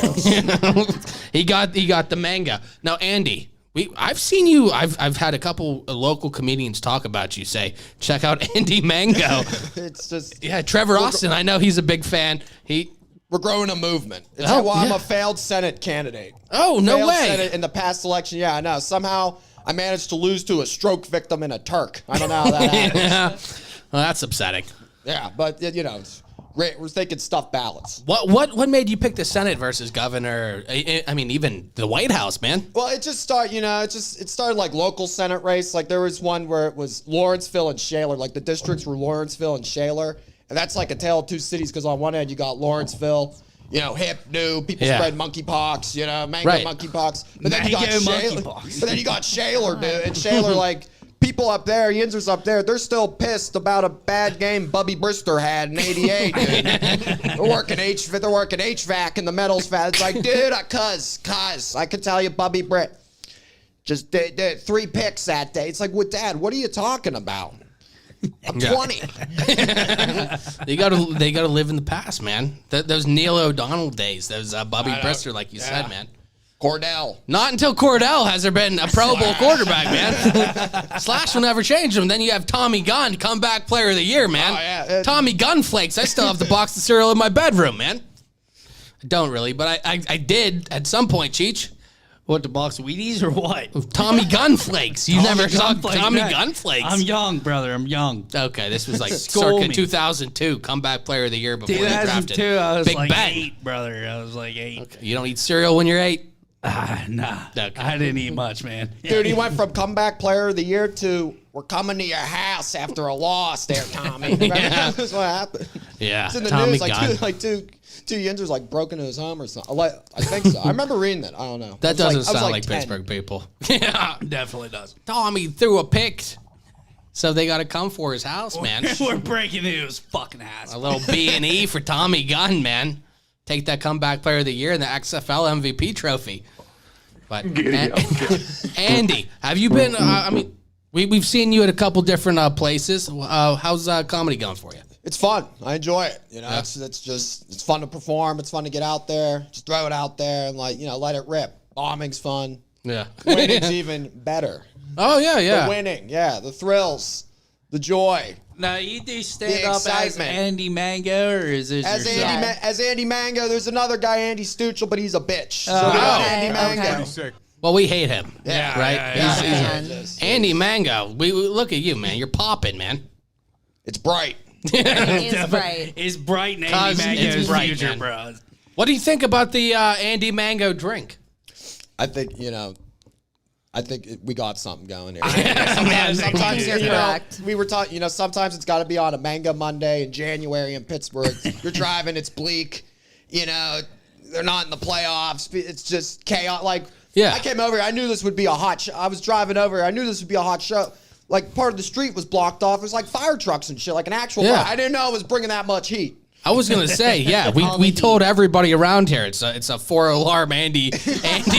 He got the mango. Now, Andy, I've seen you. I've had a couple local comedians talk about you. Say, check out Andy Mango. It's just Trevor Austin. I know he's a big fan. We're growing a movement. It's Oh, well, I'm yeah. a failed Senate candidate. Oh, no failed way. Senate in the past election. Yeah, I know. Somehow I managed to lose to a stroke victim and a Turk. I don't know how that happened. Yeah. Well, that's upsetting. Yeah, but we're thinking stuffed ballots. What made you pick the Senate versus governor? I mean, even the White House, man. Well, it just started, it started like local Senate race. Like there was one where it was Lawrenceville and Shaler. Like the districts were Lawrenceville and Shaler. And that's like a tale of two cities because on one end you got Lawrenceville, hip, new, people spread monkeypox, mango monkeypox. But then you got monkeypox. But then you got Shaler, dude. And Shaler, like, people up there, Yinzers up there, they're still pissed about a bad game Bubby Brister had in '88. They're working HVAC in the metals fat. It's like, dude, cuz, I can tell you, Bubby Britt just did 3 picks that day. It's like, well, Dad, what are you talking about? I'm 20. They gotta live in the past, man. Those Neil O'Donnell days, those Bubby Brister, like you said, man. Cordell. Not until Cordell has there been a Pro Bowl quarterback, man. Slash will never change them. Then you have Tommy Gunn, comeback player of the year, man. Oh, yeah. Tommy Gunn flakes. I still have the box of cereal in my bedroom, man. I don't really, but I did at some point, Cheech. What, the box of Wheaties or what? Tommy Gun Flakes. You never saw Gunflakes, Tommy right. Gun Flakes. I'm young, brother. I'm young. Okay, this was like School circa me. 2002, comeback player of the year before they drafted. 2002, I was Big like Ben. 8, brother. I was like 8. Okay, you don't eat cereal when you're 8? Nah. Okay. I didn't eat much, man. Dude, he went from comeback player of the year to we're coming to your house after a loss there, Tommy. Yeah. That's what happened. Yeah, It's in the Tommy news, Gunn. two Yinzers like broke into his home or something. I think so. I remember reading that. I don't know. That doesn't sound like 10. Pittsburgh people. Yeah, Definitely does. Tommy threw a pick, so they got to come for his house, man. We're breaking into his fucking ass. A little B&E for Tommy Gunn, man. Take that comeback player of the year and the XFL MVP trophy. But Andy, have you been? I mean, we've seen you at a couple different places. How's comedy going for you? It's fun. I enjoy it. It's fun to perform. It's fun to get out there. Just throw it out there and let it rip. Bombing's fun. Yeah. Winning's even better. Oh yeah. The winning, the thrills, the joy. Now, you do stand up as excitement. Andy Mango, or is this As yourself? Andy Mango, there's another guy, Andy Stuchel, but he's a bitch. So we Oh. got Okay, Andy Mango. okay. Sick. Well, we hate him. Yeah, right. yeah, He's Andy Mango. We look at you, man. You're popping, man. It's bright. It is bright. It's bright and Cause Andy it's Mango's bright, future, man. bro. What do you think about the Andy Mango drink? I think we got something going here. Sometimes you're correct. We were talking. Sometimes it's got to be on a Mango Monday in January in Pittsburgh. You're driving, it's bleak. They're not in the playoffs. It's just chaos. Like, I came over here. I knew this would be a hot show. I was driving over here. I knew this would be a hot show. Like, part of the street was blocked off. It was like fire trucks and shit, like an actual fire. I didn't know it was bringing that much heat. I was gonna say, we told everybody around here it's a 4-alarm Andy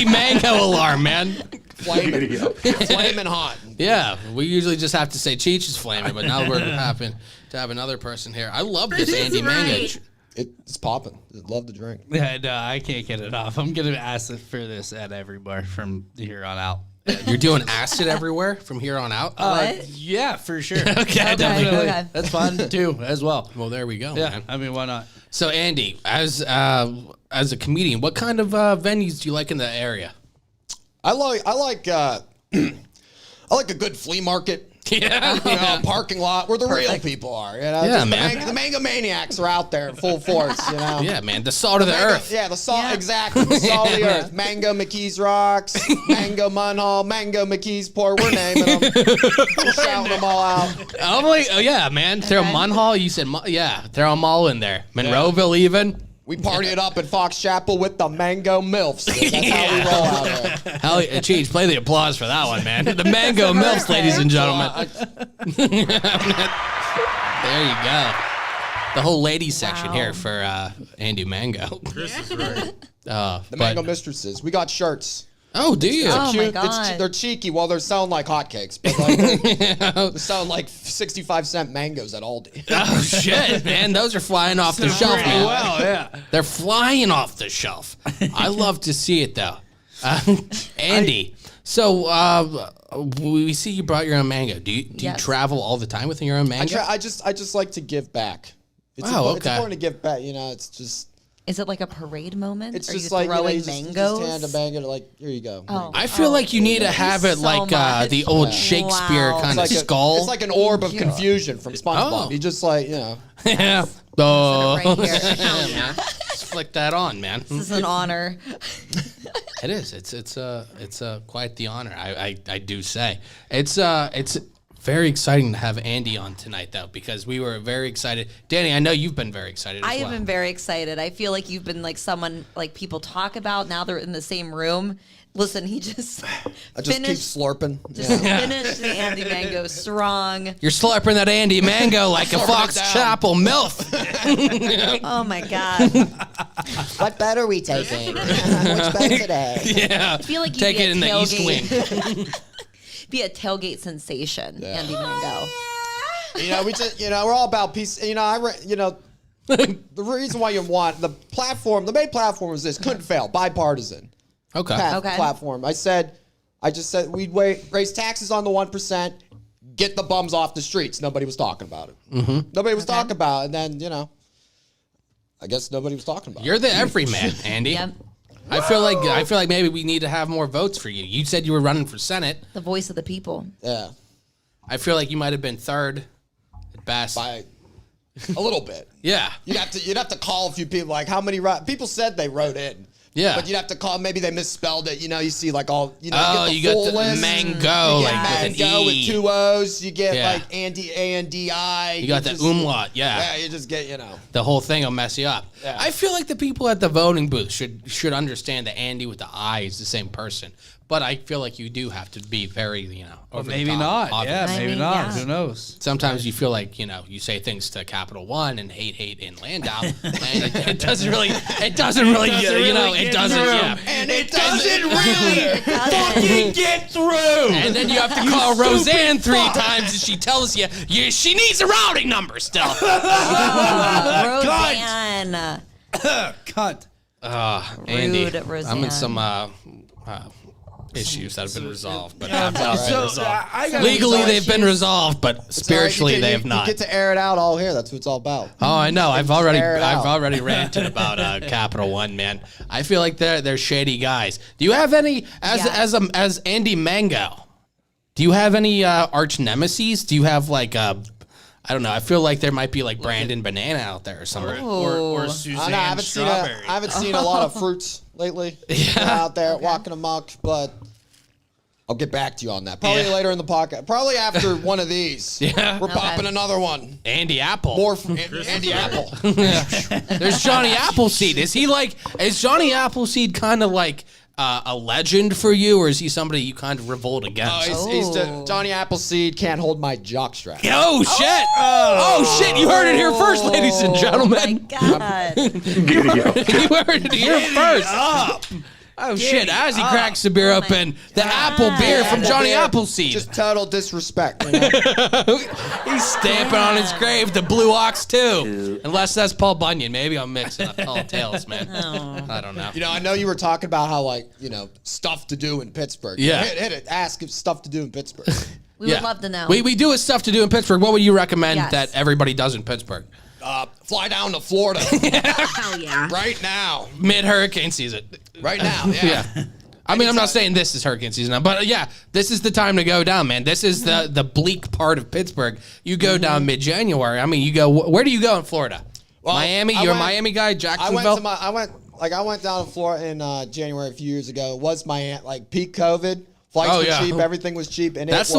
Mango alarm, man. Flaming hot. Yeah, we usually just have to say Cheech is flaming, but now we're happen to have another person here. I love this Andy Mango. It's popping. Love the drink. Yeah, no, I can't get it off. I'm gonna ask for this at every bar from here on out. You're doing acid everywhere from here on out? Yeah, for sure. Okay, definitely. Okay. That's fun too, as well. Well, there we go, Yeah, man. I mean, why not? So, Andy, as a comedian, what kind of venues do you like in the area? I like I like a good flea market. Yeah. Parking lot where the real people are. Yeah, just man. The Mango Maniacs are out there in full force. Yeah, man. The salt of the earth. Yeah, the salt. Exactly. The salt of the earth. Mango McKee's Rocks. Mango Munhall. Mango McKee's Port. We're naming them. We're shouting them all out. Oh yeah, man. Throw Munhall. You said throw them all in there. Monroeville even. We party it up in Fox Chapel with the Mango Milfs. That's how we roll out here. Hell, Cheech, play the applause for that one, man. The Mango Milfs, ladies and gentlemen. There you go. The whole ladies section here for Andy Mango. The Mango Mistresses. We got shirts. Oh, do you? Oh, Cute. my God. They're cheeky. Well, they're selling like hotcakes, but like they're selling like 65-cent mangoes at Aldi. Oh, shit, man. Those are flying off the shelf, man. Well, yeah. They're flying off the shelf. I love to see it, though. Andy, so we see you brought your own mango. Do you travel all the time with your own mango? I just like to give back. It's Oh, It's okay. important to give back. It's just. Is it like a parade moment? It's Are just you like throwing you mangoes? just hand a mango like here you go. Oh. I feel like you need to have it so like much. the old Shakespeare Wow. kind of It's like skull. It's like an orb of confusion from SpongeBob. Oh. You just like yeah. Right here. Yeah. Just flick that on, man. This is an honor. It is. It's quite the honor. I do say it's very exciting to have Andy on tonight, though, because we were very excited. Danii, I know you've been very excited. I as have well. been very excited. I feel like you've been like someone like people talk about. Now they're in the same room. Listen, he just I just keep finished, slurping. finished the Andy Mango strong. You're slurping that Andy Mango like a Fox Chapel MILF. Oh my God. What bet are we taking? Which bet today? Yeah. I feel like you'd Take be it a in the East Wing. tailgate. Be a tailgate sensation, Andy Mango. We just we're all about peace. The reason why you want the main platform is this: couldn't fail, bipartisan. Okay. Platform. I just said we'd raise taxes on the 1%, get the bums off the streets. Nobody was talking about it. Mm-hmm. Nobody was talking about it. And then I guess nobody was talking about it. You're the everyman, Andy. Yep. I feel like maybe we need to have more votes for you. You said you were running for Senate. The voice of the people. Yeah, I feel like you might have been third at best. by a little bit. Yeah. You'd have to call a few people. Like how many people said they wrote in. Yeah. But you'd have to call. Maybe they misspelled it. You see like all. You get got full the list. mango, You get like with an mango E. with 2 O's. You get Yeah. like A-N-D-I. You got the umlaut, Yeah, you just get The whole thing will mess you up. Yeah. I feel like the people at the voting booth should understand that Andy with the I is the same person. But I feel like you do have to be very, over the Maybe top, not. obvious. Yeah, I maybe mean, not. yeah. Who knows? Sometimes you feel like, you say things to Capital One and hate in Landau, and it doesn't really, it doesn't, yeah. And it doesn't really fucking get through. And then you have to call Roseanne 3 times and she tells you she needs a routing number still. Roseanne. Cunt. Andy, Rude, Roseanne. I'm in some issues that have been resolved, but Legally, they've been resolved, but spiritually they have not. You get to air it out all here. That's what it's all about. Oh, I know. I've already air it out. ranted about Capital One, man. I feel like they're shady guys. Do you have any as Andy Mango? Do you have any arch nemesis? Do you have like a I don't know. I feel like there might be like Brandon Banana out there or something. Or I Suzanne haven't Strawberry. I haven't seen a lot of fruits lately. Out there walking amok, but I'll get back to you on that. Probably later in the podcast. Probably after one of these. Yeah. We're popping another one. Andy Apple. More from Andy Apple. There's Johnny Appleseed. Is Johnny Appleseed kind of like a legend for you, or is he somebody you kind of revolt against? He's Johnny Appleseed can't hold my jockstrap. Oh, shit. Oh, shit. You heard it here first, ladies and gentlemen. Oh my God. You heard it here first. Oh, shit. As he cracks the beer open, the apple beer from Johnny Appleseed. Just total disrespect. You know? He's stamping on his grave, the Blue Ox, too. Unless that's Paul Bunyan. Maybe I'm mixing up tall tales, man. I don't know. You know, I know you were talking about how, like, you know, stuff to do in Pittsburgh. Yeah. Hit it. Ask if stuff to do in Pittsburgh. We would love to know. We do have stuff to do in Pittsburgh. What would you recommend Yes. that everybody does in Pittsburgh? Fly down to Florida. Hell yeah. Right now. Mid-hurricane season. Right now. Yeah. I mean, I'm not saying this is hurricane season now, but yeah, this is the time to go down, man. This is the bleak part of Pittsburgh. You go down mid-January. I mean, you go. Where do you go in Florida? Well, Miami. You're a Miami guy. Jacksonville. I went down to Florida in January a few years ago. It was my peak COVID. Flights were cheap. Everything was cheap, and that's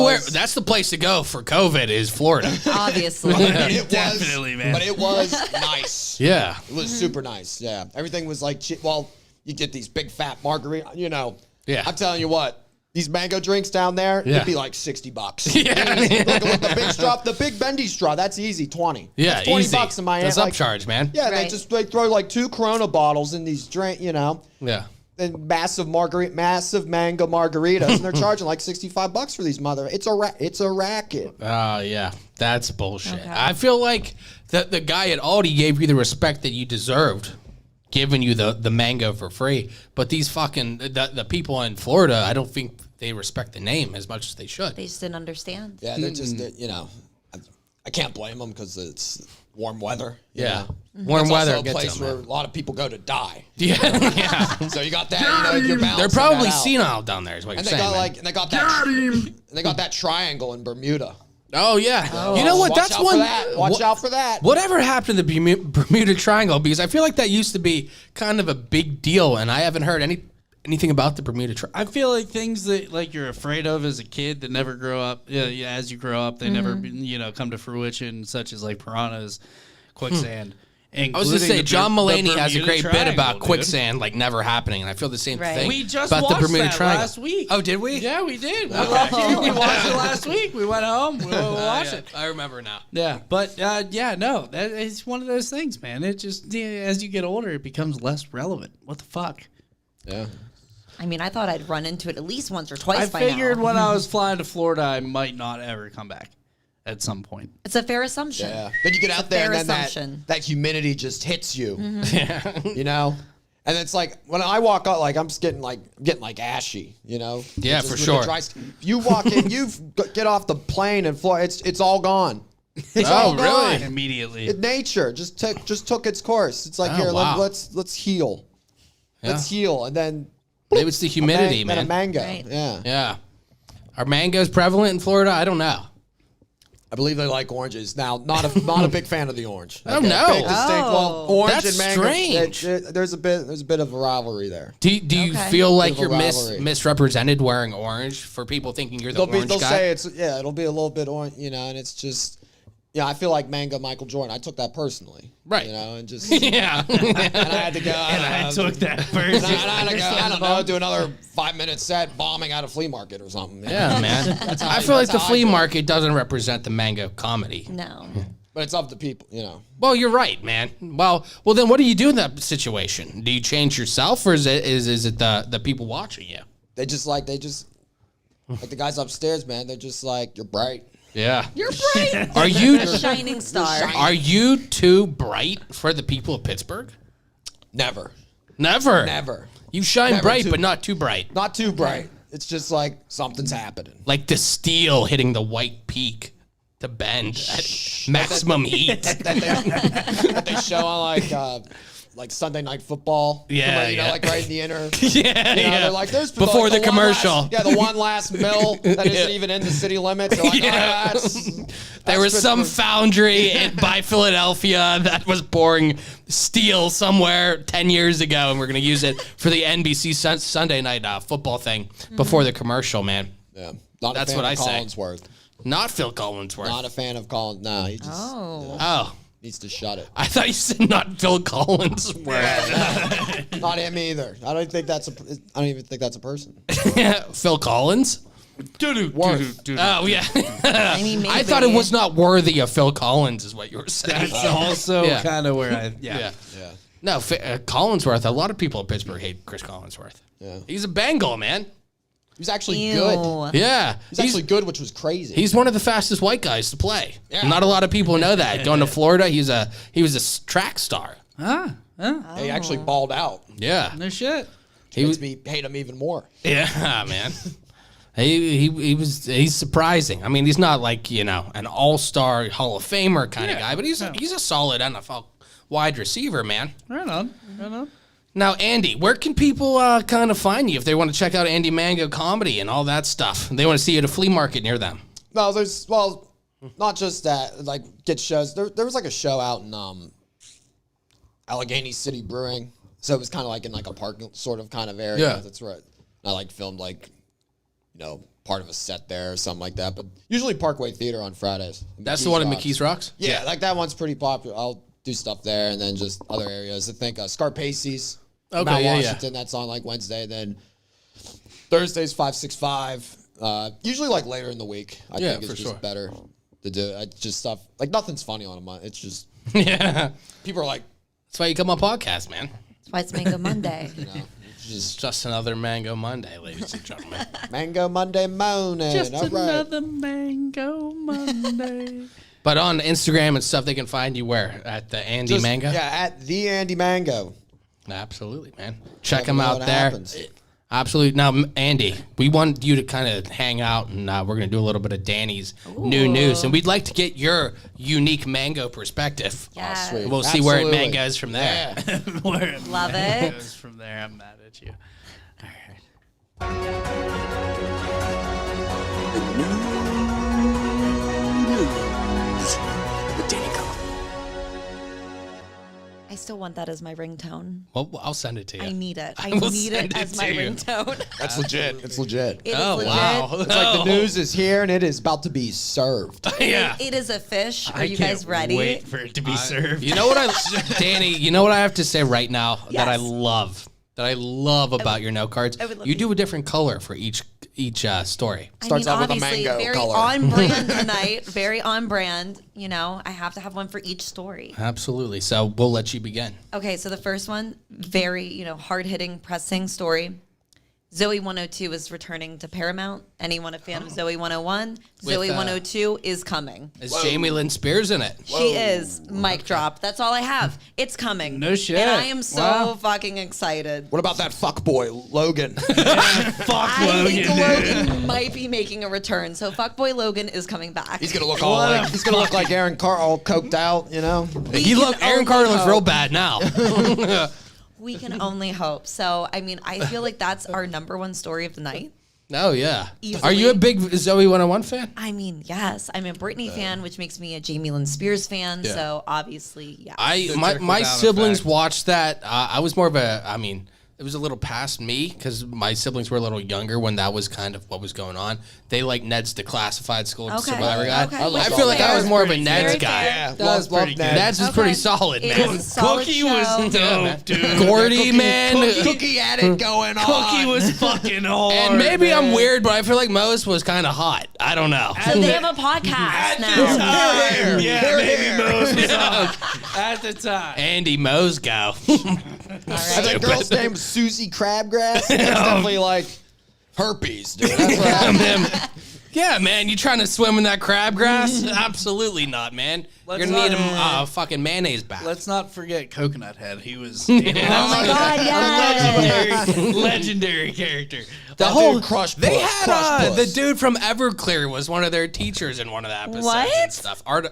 the place to go for COVID is Florida. Obviously. Definitely, man. But it was nice. Yeah. It was super nice. Yeah. Everything was like cheap. Well, you get these big fat margarita, you know. Yeah. I'm telling you what, these mango drinks down there, it'd be like $60. Yeah. Look, the big straw, the big bendy straw, that's easy, 20. Yeah, that's 20 easy. bucks in Miami. That's upcharge, man. Yeah, Right. they throw like 2 Corona bottles in these you know. Yeah. And massive mango margaritas, and they're charging like $65 for these It's a racket. Oh, yeah. That's bullshit. Okay. I feel like the guy at Aldi gave you the respect that you deserved, giving you the mango for free. But these fucking, the people in Florida, I don't think they respect the name as much as they should. They just didn't understand. Yeah, they're just, you know, I can't blame them because it's warm weather. You Yeah. know? Warm It's weather also a gets place them, where man. a lot of people go to die. Yeah. Yeah. So you got that, you know, you're balancing They're probably that out. senile down there, is what And you're they saying, got man. and they got that triangle in Bermuda. Oh, yeah. You know what? Watch That's out one. For that. Watch out for that. Whatever happened to the Bermuda Triangle? Because I feel like that used to be kind of a big deal, and I haven't heard anything about the Bermuda Triangle. I feel like things that like you're afraid of as a kid that never grow up. Yeah, as you grow up, they never come to fruition, such as like piranhas, quicksand. I was going to say, John Mulaney has a great bit about quicksand like never happening, and I feel the same thing We just about watched the Bermuda that Triangle. last week. Oh, did we? Yeah, we did. We watched it last week. We went home. We watched it. I remember now. Yeah, but no, it's one of those things, man. It just as you get older, it becomes less relevant. What the fuck? Yeah. I mean, I thought I'd run into it at least once or twice I by figured now. when I was flying to Florida, I might not ever come back at some point. It's a fair assumption. Yeah. Then you get out there fair and then assumption. that humidity just hits you. You know? And it's like when I walk out, like I'm just getting ashy, you know? Yeah, Just for with the sure. dry you walk in, get off the plane and fly. It's all gone. It's all really? gone. Immediately. Nature just took its course. It's like Oh, here, wow. let's heal. Let's heal, and then Maybe it's the humidity, then a man. mango. Right. Yeah. Yeah. Are mangoes prevalent in Florida? I don't know. I believe they like oranges. Now, not a big fan of the orange. Oh, no. Big distinct. Well, orange That's and mango. strange. There's a bit of a rivalry there. Do you Okay. feel like Bit of you're a rivalry. misrepresented wearing orange for people thinking you're the orange They'll guy? say it'll be a little bit orange, you know, and it's just. Yeah, I feel like Mango Michael Jordan. I took that personally. Right. You know, and just. Yeah. And I had to go. I took that And first. I had to go, I don't know, do another 5-minute set bombing at a flea market or something. Yeah, man. how I feel like that's the how I flea do it. market doesn't represent the mango comedy. No. But it's up to people, you know. Well, you're right, man. Well, then what do you do in that situation? Do you change yourself, or is it the people watching you? They just like the guys upstairs, man. They're just like, you're bright. Yeah. You're bright. Are you A shining star. are you too bright for the people of Pittsburgh? Never. Never. You shine Never bright, too- but not too bright. Not too bright. It's just like something's happening. Like the steel hitting the white peak to bend at maximum heat. That they show on like like Sunday Night Football. Yeah, you know, like right in the inner. Yeah, You know, yeah. they're like, there's Before like the commercial. The one last mill that isn't even in the city limits. They're like, Yeah. There was Pittsburgh. some foundry by Philadelphia that was pouring steel somewhere 10 years ago, and we're going to use it for the NBC Sunday night football thing before the commercial, man. Yeah, not That's a fan what of I say. Collinsworth. Not Phil Collinsworth. Not a fan of Collins. No, he just Oh. needs to shut it. I thought you said not Phil Collinsworth. Not him either. I don't even think that's a person. Phil Collins? Worth. Oh, yeah. I mean, maybe. I thought it was not worthy of Phil Collins, is what you were saying. That's also Yeah. kind of where I. Yeah. Yeah. No, Collinsworth, a lot of people in Pittsburgh hate Cris Collinsworth. Yeah. He's a Bengal, man. He was actually Ew. good. Yeah. He's actually good, which was crazy. He's one of the fastest white guys to play. Yeah. Not a lot of people know that. Going to Florida, he was a track star. He actually balled out. Yeah. No shit. Makes me hate him even more. Yeah, man. He's surprising. I mean, he's not like, an all-star Hall of Famer kind of guy, but he's a solid NFL wide receiver, man. Right on. Right on. Now, Andy, where can people kind of find you if they want to check out Andy Mango comedy and all that stuff? They want to see you at a flea market near them. No, not just that. Like, get shows. There was like a show out in Allegheny City Brewing. So it was kind of like in like a park sort of kind of area. Yeah. That's right. I like filmed like, part of a set there or something like that. But usually Parkway Theater on Fridays. That's the one in McKees Rocks? Yeah, like that one's pretty popular. I'll do stuff there, and then just other areas. I think Scarpacey's, Okay, Mount yeah, Washington. That's on like Wednesday. Then Thursday's 565. Usually like later in the week. I Yeah, think it's for just sure. better to do. Just stuff like nothing's funny on them. It's just Yeah. people are like, That's why you come on podcast, man. That's why it's Mango Monday. it's just Just another Mango Monday, ladies and gentlemen. Mango Monday morning. Just All right. another Mango Monday. But on Instagram and stuff, they can find you where? At the Andy Just- Mango? Yeah, at the Andy Mango. Absolutely, man. Check Never him know out what there. happens. Absolutely. Now, Andy, we want you to kind of hang out, and we're going to do a little bit of Dani's new news. And we'd like to get your unique mango perspective. Yes. sweet. We'll see where it Absolutely. mangoes from there. Yeah. Where Love it. goes from there, I'm mad at you. All right. I still want that as my ringtone. Well, I'll send it to you. I need it. I will need send it as it my to you. ringtone. That's legit. It's legit. It is Oh, legit. wow. It's like the news is here and it is about to be served. Yeah. It is a fish. Are I you can't guys ready? Wait for it to be served. You know what Danny, you know what I have to say right now that I Yes. love? That I love about your note cards? I would love You to. do a different color for each story. Starts out with a obviously, mango very color. on brand tonight. Very on brand. I have to have one for each story. Absolutely. So we'll let you begin. Okay, so the first one, very, hard-hitting, pressing story. Zoe 102 is returning to Paramount. Anyone a fan of Zoe 101? Zoe 102 is coming. Is Jamie Lynn Spears in it? She is. Mic drop. That's all I have. It's coming. No shit. And I am so Wow. fucking excited. What about that fuckboy, Logan? I think Logan might be making a return. So Fuckboy Logan is coming back. He's gonna look like Aaron Carr, all coked out, Aaron only Carter looks hope. real bad now. We can only hope. So, I feel like that's our number one story of the night. Oh, yeah. Easily. Are you a big Zoe 101 fan? Yes. I'm a Britney fan, which makes me a Jamie Lynn Spears fan. Yeah. So, obviously, yeah. My trickle-down siblings effect. watched that. I was more of it was a little past me because my siblings were a little younger when that was kind of what was going on. They like Ned's Declassified School Okay. Survivor guy. Okay. I feel like I was more of a Ned's Very guy. fair. Yeah, That was pretty good. Ned's is Okay. pretty solid, It man. is a solid Cookie show. was dope, dude. Gordy, man. Cookie had it going on. Cookie was fucking hard. And maybe man. I'm weird, but I feel like Mose was kind of hot. I don't know. So they have a podcast now. Time. Yeah, Here, maybe here. Mose was on at the time. Andy Mose go. And that girl's name was Susie Crabgrass. That's definitely like herpes, dude. That's what happened. Yeah, man, you trying to swim in that crabgrass? Absolutely not, man. Let's You're gonna need not- him fucking mayonnaise bath. Let's not forget Coconut Head. He was Oh my God, yes. legendary character. The That whole dude crushed they puss, had crushed puss. the dude from Everclear was one of their teachers in one of the episodes What? and stuff. Art,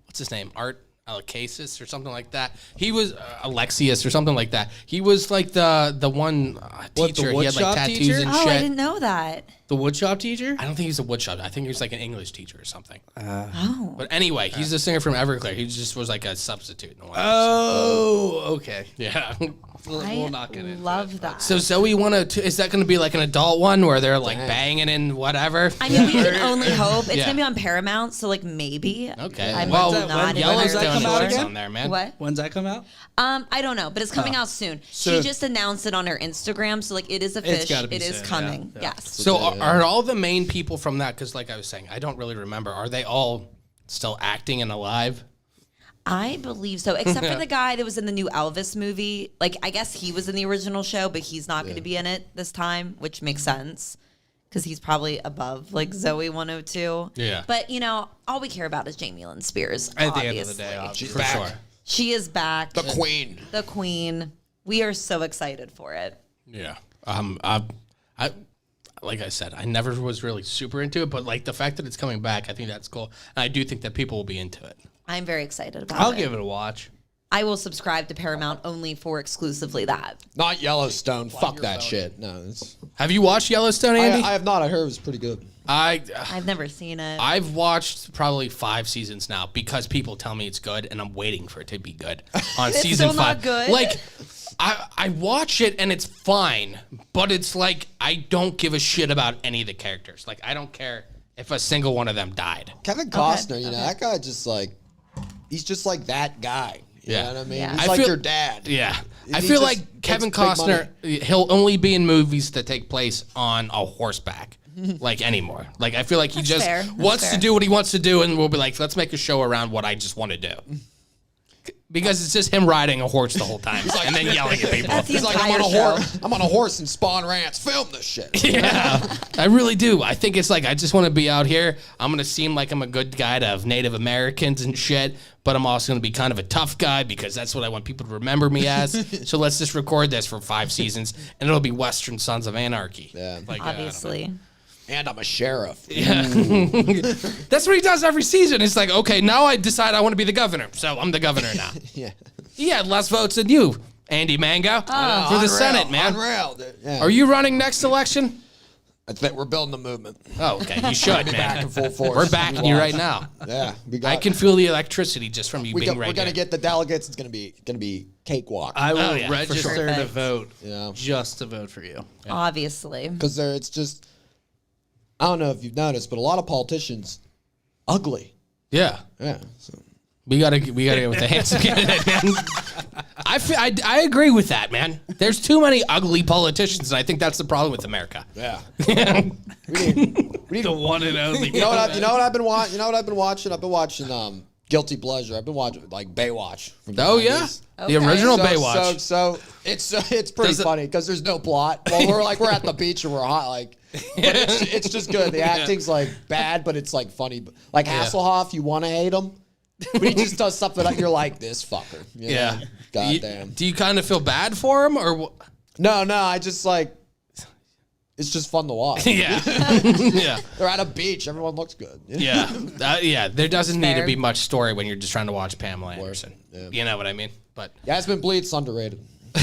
what's his name? Art. Alexius or something like that. He was Alexius or something like that. He was like the one teacher. He had like tattoos teacher? and Oh, shit. I didn't know that. The woodshop teacher? I don't think he's a woodshop. I think he was like an English teacher or something. Oh. But anyway, he's the singer from Everclear. He just was like a substitute in one. Oh, okay. Yeah. We'll not get into love that. So Zoe 102, is that going to be like an adult one where they're like banging and whatever? I mean, we can only hope. It's Yeah. going to be on Paramount, so like maybe. Okay. I'm Well, not Yellowstone come out is again? on there, man. What? When's that come out? I don't know, but it's coming out soon. She just announced it on her Instagram, so like it is a It's fish. gotta be It is soon, coming. yeah. Yes. So are all the main people from that, because like I was saying, I don't really remember, are they all still acting and alive? I believe so, except for the guy that was in the new Elvis movie. Like, I guess he was in the original show, but he's not going to be in it this time, which makes sense because he's probably above like Zoe 102. Yeah. But you know, all we care about is Jamie Lynn Spears. At the end of the day, obviously. She's For back. sure. She is back. The queen. The queen. We are so excited for it. Yeah. I like I said, I never was really super into it, but like the fact that it's coming back, I think that's cool. And I do think that people will be into it. I'm very excited about I'll it. give it a watch. I will subscribe to Paramount only for exclusively that. Not Yellowstone. Fuck that shit. No, Have you watched Yellowstone, Andy? I have not. I heard it was pretty good. I've never seen it. I've watched probably 5 seasons now because people tell me it's good, and I'm waiting for it to be good on It's season still 5. not good? Like, I watch it and it's fine, but it's like I don't give a shit about any of the characters. Like, I don't care if a single one of them died. Kevin Costner, you know, that guy just like, he's just like that guy. You know what I mean? Yeah. He's I like feel- your dad. Yeah. And I he feel just like Kevin makes big Costner, he'll only be in movies that take place on a horseback. Like anymore. Like I feel like he just fair. That's wants fair. to do what he wants to do, and we'll be like, let's make a show around what I just want to do. Because it's just him riding a horse the whole time and then yelling at people. That's the He's like, I'm entire on a show. horse. I'm on a horse in Spawn Ranch. Film this shit. Yeah, I really do. I think it's like I just want to be out here. I'm gonna seem like I'm a good guy to Native Americans and shit, but I'm also gonna be kind of a tough guy because that's what I want people to remember me as. So let's just record this for 5 seasons, and it'll be Western Sons of Anarchy. Yeah. Like, Obviously. And I'm a sheriff. Yeah. That's what he does every season. It's like, okay, now I decide I want to be the governor, so I'm the governor now. Yeah. He had less votes than you, Andy Mango, for the Unreal, Senate, man. Unreal, dude. Yeah. Are you running next election? I think we're building a movement. Oh, okay. You should, man. Back in full force. We're backing you right now. Yeah. We got, I can feel the electricity just from you we're being gonna regular. get the delegates. It's gonna be cakewalk. I will yeah, for register sure. to Perfect. vote Yeah. just to vote for you. Obviously. Because it's just, I don't know if you've noticed, but a lot of politicians ugly. Yeah. Yeah. So. We gotta get with the handsome candidate, man. I agree with that, man. There's too many ugly politicians, and I think that's the problem with America. Yeah. The one and only. You know what I've been watching? You know what I've been watching? I've been watching Guilty Pleasure. I've been watching like Baywatch. From the Oh yeah, 90s. the original So- Baywatch. So it's pretty Does it- funny because there's no plot. Well, we're at the beach and we're hot, like, but it's just good. The acting's like bad, but it's like funny. Like Hasselhoff, you want to hate him, but he just does something that you're like, this fucker. You Yeah. know? Goddamn. Do you kind of feel bad for him, or? No, I just like. It's just fun to watch. Yeah, yeah, They're at a beach. Everyone looks good. yeah, yeah. There doesn't need to Fair. be much story when you're just trying to watch Pamela Anderson. Yeah. You know what I mean? But Yasmin Bleed's underrated.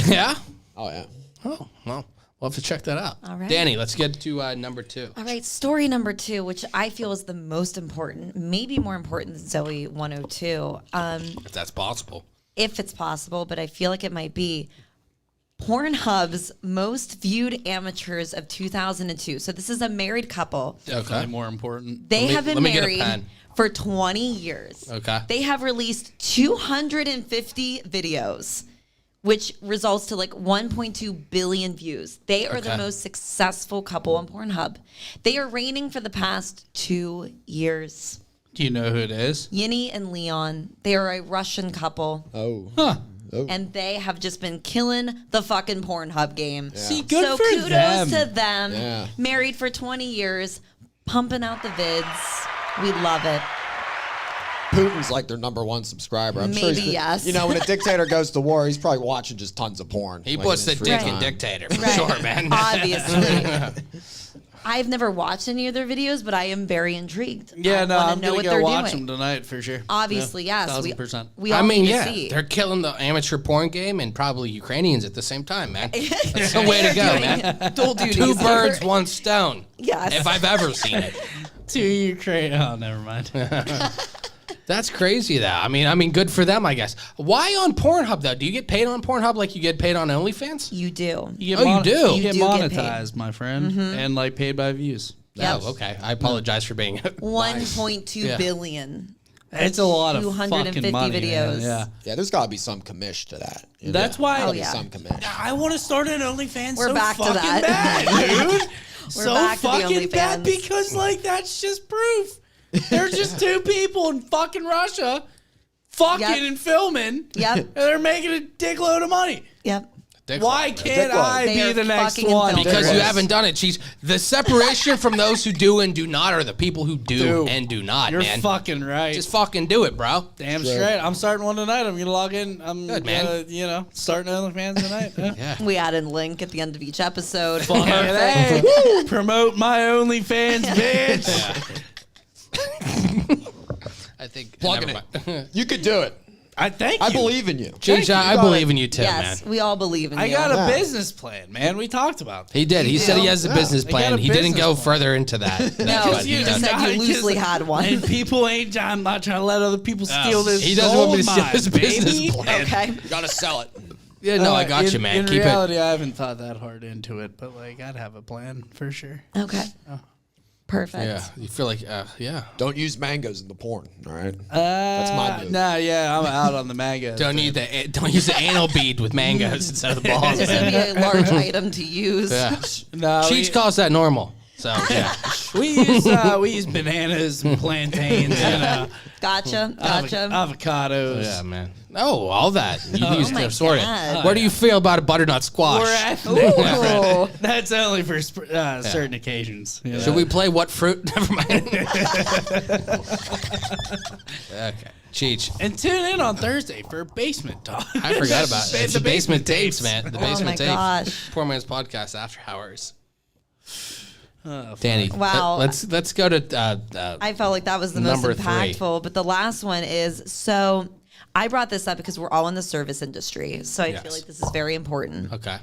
yeah. Oh yeah. Oh well, we'll have to check that out. All right. Danny, let's get to number 2. All right, story number 2, which I feel is the most important, maybe more important than Zoe 102, If that's possible. if it's possible, but I feel like it might be. Pornhub's most viewed amateurs of 2002. So this is a married couple. Definitely more important. They Let me- have been let me get a married pen. for 20 years. Okay. They have released 250 videos, which results to like 1.2 billion views. They are the Okay. most successful couple on Pornhub. They are reigning for the past 2 years. Do you know who it is? Yinny and Leon, they are a Russian couple. Oh. Huh. And they have just been killing the fucking Pornhub game. See, good so for kudos them. to them. Yeah. Married for 20 years, pumping out the vids. We love it. Putin's like their number 1 subscriber. I'm sure Maybe, he's, yes. You know, when a dictator goes to war, he's probably watching just tons of porn. He like, puts in the his free dick in time. dictator for sure, man. Obviously. I've never watched any of their videos, but I am very intrigued. Yeah, I no, wanna I'm know gonna what go they're watch doing. them tonight for sure. Obviously, yes. 1000%. We all need to see. they're killing the amateur porn game and probably Ukrainians at the same time, man. That's the way to go, man. Dual duties. 2 birds, 1 stone. Yes. If I've ever seen it. To Ukraine. Oh, never mind. That's crazy, though. I mean, good for them, I guess. Why on Pornhub, though? Do you get paid on Pornhub like you get paid on OnlyFans? You do. You Oh, you do? You You get do get paid. monetized, my friend, and like paid by views. Yep. Oh, okay. I apologize for being 1.2 billion. It's a lot of 250 fucking money, videos. man. Yeah. Yeah, there's got to be some commish to that. You know? That's why. Oh, Gotta be yeah. some commish. I want to start an OnlyFans. We're so back to fucking that. bad, dude. We're so back to the fucking bad OnlyFans. because like that's just proof. There's just 2 people in fucking Russia, fucking Yep. and filming. Yep. And they're making a dickload of money. Yep. Why can't Dickload. I They be are the next fucking in one? film. Because There you is. haven't done it, Cheech. The separation from those who do and do not are the people who do Do. and do not, You're man. fucking right. Just fucking do it, bro. Damn straight. I'm starting one tonight. I'm gonna log in. I'm Good, man. starting OnlyFans tonight. Yeah. Yeah. We add a link at the end of each episode. Fuck Perfect. it. Promote my OnlyFans, bitch. I think. Plugging never mind. You could do it. I thank you. I believe in you. Cheech, I believe in you too, Yes, man. we all believe in I you. got a Yeah. business plan, man. We talked about that. He did. He said he has a business I got plan. a He didn't business go plan. further into that. No, That's what you he just does. said you loosely had one. And people ain't. I'm not trying to let other people steal this. He doesn't want me to gold steal mine, his business baby. plan. Okay. You got to sell it. Yeah, no, I got you, man. In Keep reality, I haven't thought that hard into it, but like I'd have a plan for sure. Okay. Perfect. it. Yeah, you feel like, yeah. Don't use mangoes in the porn, all right? That's my move. Nah, yeah, I'm out on the mango. Don't use the anal bead with mangoes instead of the balls. It's going to be a large item to use. Yeah. No, Cheech calls that normal. So yeah. we use bananas and plantains and Gotcha. avocados. Yeah, man. Oh, all that. You use my to sort God. it. What do you feel about a butternut squash? We're ethnic. Ooh. That's only for certain occasions. you know? Should we play what fruit? Never mind. Okay. Cheech. And tune in on Thursday for Basement Talk. I forgot about it. It's the basement tapes, man. The basement my tapes. gosh. Poor Man's Podcast After Hours. Danny. Wow. Let's go to I felt like that was the most Number 3. impactful. But the last one is, so I brought this up because we're all in the service industry. So I Yes. feel like this is very important. okay.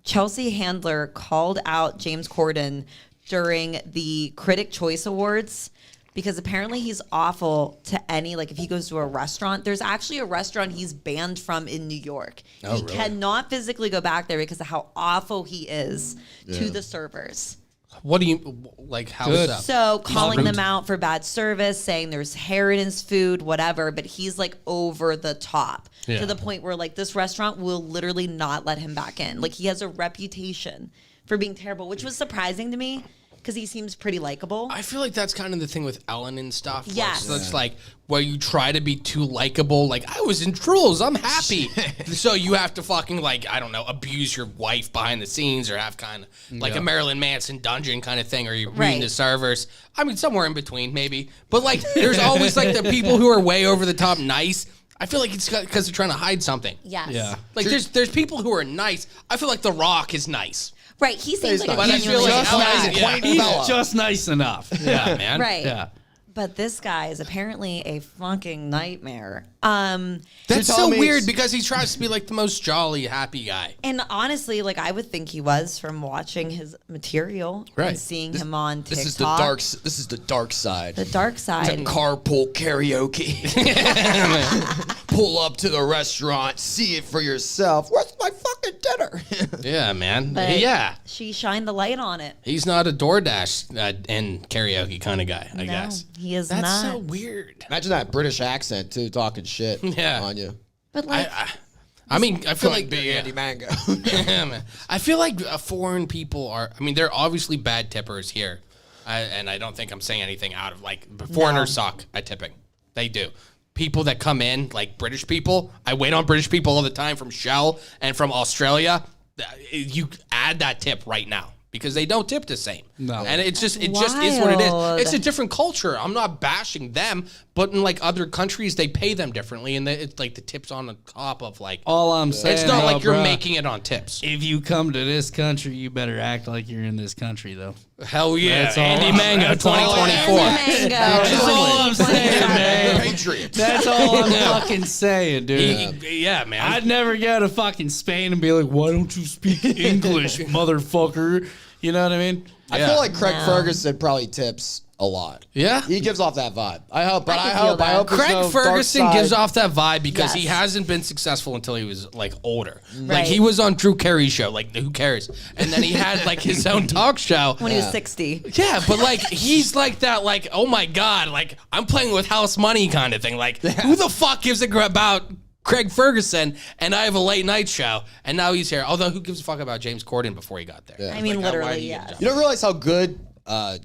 Chelsea Handler called out James Corden during the Critic Choice Awards because apparently he's awful to any, like if he goes to a restaurant, there's actually a restaurant he's banned from in New York. Oh, he really? cannot physically go back there because of how awful he is to the servers. What do you like? How is that? So calling rude. them out for bad service, saying there's hair in his food, whatever, but he's like over the top Yeah. to the point where like this restaurant will literally not let him back in. Like he has a reputation for being terrible, which was surprising to me because he seems pretty likable. I feel like that's kind of the thing with Ellen and stuff. where Yes. It's like where you try to be too likable. Like, I was in Trolls. I'm happy. So you have to fucking, like, I don't know, abuse your wife behind the scenes or have kind of like a Marilyn Manson dungeon kind of thing, or you're reading Right. the servers. I mean, somewhere in between, maybe. But, like, there's always, like, the people who are way over the top nice. I feel like it's because they're trying to hide something. Yes. Yeah. Like, there's people who are nice. I feel like The Rock is nice. Right. He seems like a But I feel genuinely like nice Ellen guy. is a quaint He's fella. just nice enough. Yeah, man. Right. Yeah. But this guy is apparently a fucking nightmare. That's You're so telling me weird it's- because he tries to be like the most jolly, happy guy. And honestly, like I would think he was from watching his material Right. and seeing him on TikTok. This is the dark. This is the dark side. The dark side. Carpool karaoke. Pull up to the restaurant, see it for yourself. Where's my fucking dinner? Yeah, man. But Yeah. she shined the light on it. He's not a DoorDash and karaoke kind of guy, I guess. He is That's not. so weird. Imagine that British accent too, talking shit Yeah. on you. But like, I mean, I feel Couldn't like be Andy Mango. Yeah, man. I feel like foreign people are. I mean, they're obviously bad tippers here, and I don't think I'm saying anything out of like foreigners suck at tipping. They do. People that come in, like British people, I wait on British people all the time from Shell and from Australia. You add that tip right now. because they don't tip the same. No. And it just is what it Wild. is. It's a different culture. I'm not bashing them, but in like other countries, they pay them differently, and it's like the tips on the top of like. All I'm saying, It's not like you're bro, making it on tips. If you come to this country, you better act like you're in this country, though. Hell yeah, That's all- Andy Mango, that's all- 2024. Mango. That's all I'm saying, man. Patriots. That's all I'm fucking saying, dude. Yeah, man. I'd never go to fucking Spain and be like, why don't you speak English, motherfucker? You know what I mean? I feel like Craig Ferguson probably tips a lot. Yeah? He gives off that vibe. I hope, but I I can feel hope that. there's Craig no dark Ferguson side. gives off that vibe because he Yes. hasn't been successful until he was like older. Like Right. he was on Drew Carey's show, like who cares? And then he had like his own talk show. When he was 60. Yeah, but like he's like that, like, oh my God, like I'm playing with house money kind of thing. Like who the fuck gives a crap about Craig Ferguson? And I have a late night show, and now he's here. Although who gives a fuck about James Corden before he got there? I mean, Like, why literally, did he get yeah. a job? You don't realize how good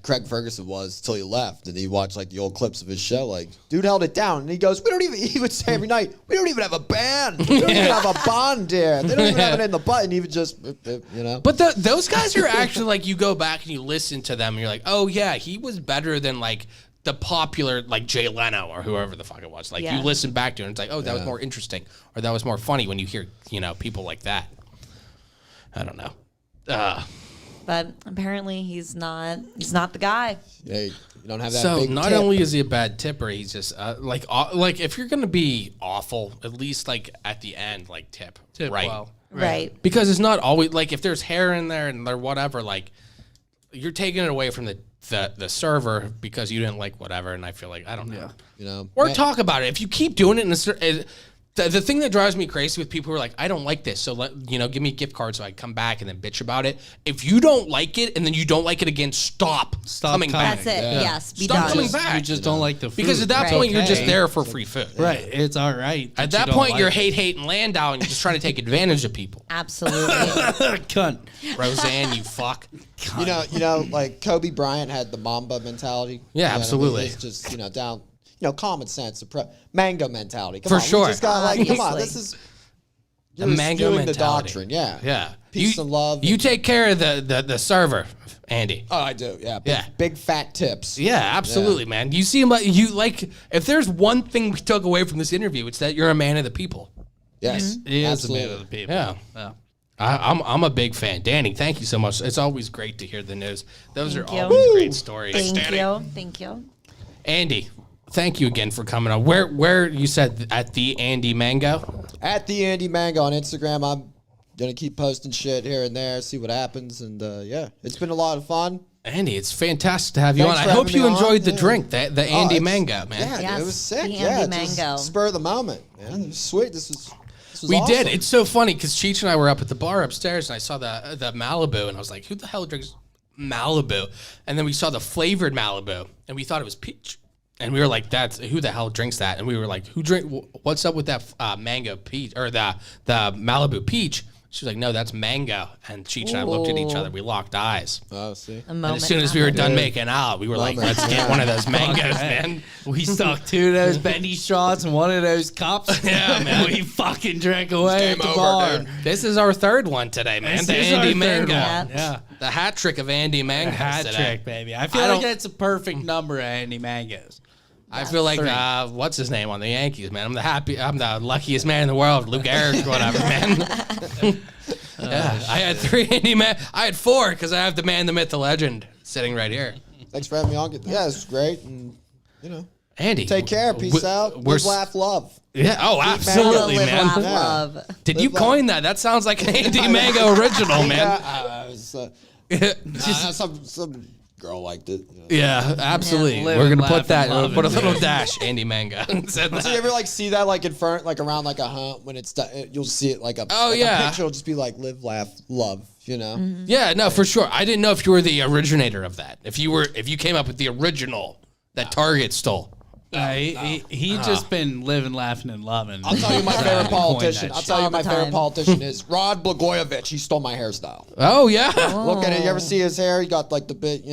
Craig Ferguson was till he left, and he watched like the old clips of his show. Like, dude held it down, and he goes, "We don't even." He would say every night, "We don't even have a band. We don't even have a bond here. They don't even have it in the button." He would just, you know. But those guys are actually like, you go back and you listen to them and you're like, oh yeah, he was better than like the popular like Jay Leno or whoever the fuck it was. Like Yeah. you listen back to it and it's like, oh, that was more interesting or that was more funny when you hear, people like that. I don't know. But apparently he's not the guy. Yeah, you don't have that. So big not tip. only is he a bad tipper, he's just like if you're gonna be awful, at least like at the end, like tip right. well. Right. Because it's not always like if there's hair in there and there whatever, like you're taking it away from the server because you didn't like whatever, and I feel like I don't know. You know, Or talk about it. If you keep doing it, the thing that drives me crazy with people who are like, I don't like this, so give me a gift card so I come back and then bitch about it. If you don't like it and then you don't like it again, stop coming back. That's it. Yes. Be Stop done. coming back. You just don't like the food. Because at that Right. point, you're just Okay. there for free food. Right. It's all right. At that point, you're hating Landau and you're just trying to take advantage of people. Absolutely. cunt. Roseanne, you fuck. You know, like Kobe Bryant had the Mamba mentality. Yeah, You know what I mean? absolutely. It's just down. Common sense, mango mentality. Come For on, sure. We just got like, come on, Obviously. this is The you're mango skewing mentality. the doctrine. Yeah, Yeah. Peace and love. You take care of the server, Andy. Oh, I do. Yeah, Yeah. big fat tips. Yeah, absolutely, man. You seem like if there's one thing we took away from this interview, it's that you're a man of the people. Yes, He is absolutely. a man of the people. Yeah. I'm a big fan. Danny, thank you so much. It's always great to hear the news. Those Thank are you. always great stories. Thank you. Andy, thank you again for coming on. Where you said at the Andy Mango? At the Andy Mango on Instagram, I'm gonna keep posting shit here and there, see what happens, and yeah, it's been a lot of fun. Andy, it's fantastic to have you Thanks on. for I hope having you me on. enjoyed the Yeah. drink, the Andy it's- Mango, man. Yeah, Yes, it was sick. the Yeah, Andy just Mango. spur of the moment, man. It was sweet. This was We awesome. did. It's so funny because Cheech and I were up at the bar upstairs, and I saw the Malibu, and I was like, "Who the hell drinks Malibu?" And then we saw the flavored Malibu, and we thought it was peach, and we were like, "That's who the hell drinks that?" And we were like, What's up with that mango peach or the Malibu peach?" She was like, "No, that's mango." And Cheech and I looked at each other. We locked eyes. Oh, see. A And moment. as soon as we were done Yeah. making out, we were like, Moment. "Let's get one of those mangoes, man." We stuck 2 of those bendy shots and 1 of those cups. Yeah, man. We fucking drank away game at the over, bar. dude. This is our third one today, man. This The is our Andy third Mango. one. Yeah. Yeah. The hat trick of Andy Mango. Hat today. trick, baby. I feel I like don't- that's a perfect number of Andy Mangoes. I feel like what's his name on the Yankees, man? I'm the luckiest man in the world, Lou Gehrig, whatever, man. Yeah, I had 3 Andy Man. I had 4 because I have the man, the myth, the legend sitting right here. Thanks for having me on. Yeah, this was great, and Andy, take care. Peace out. We're Live, laugh, love. Yeah. Oh, absolutely, Live, man. laugh, Yeah. love. Did you coin that? That sounds like an Andy Mango original, man. Yeah, some girl liked it. Yeah, absolutely. Yeah. We're Live and gonna put laugh that. and love Put a it. little dash, Andy Mango. Said So that. you ever like see that like in front, like around like a hunt when it's done, you'll see it like a Oh, like yeah. a picture will just be like live, laugh, love. Yeah, no, for sure. I didn't know if you were the originator of that. If you came up with the original that Target stole. He just been living, laughing, and loving. I'll tell you my favorite Trying to coin politician. that I'll shit. tell you All my the favorite time. politician is Rod Blagojevich. He stole my hairstyle. Oh yeah. Look at it. You ever see his hair? He got like the bit,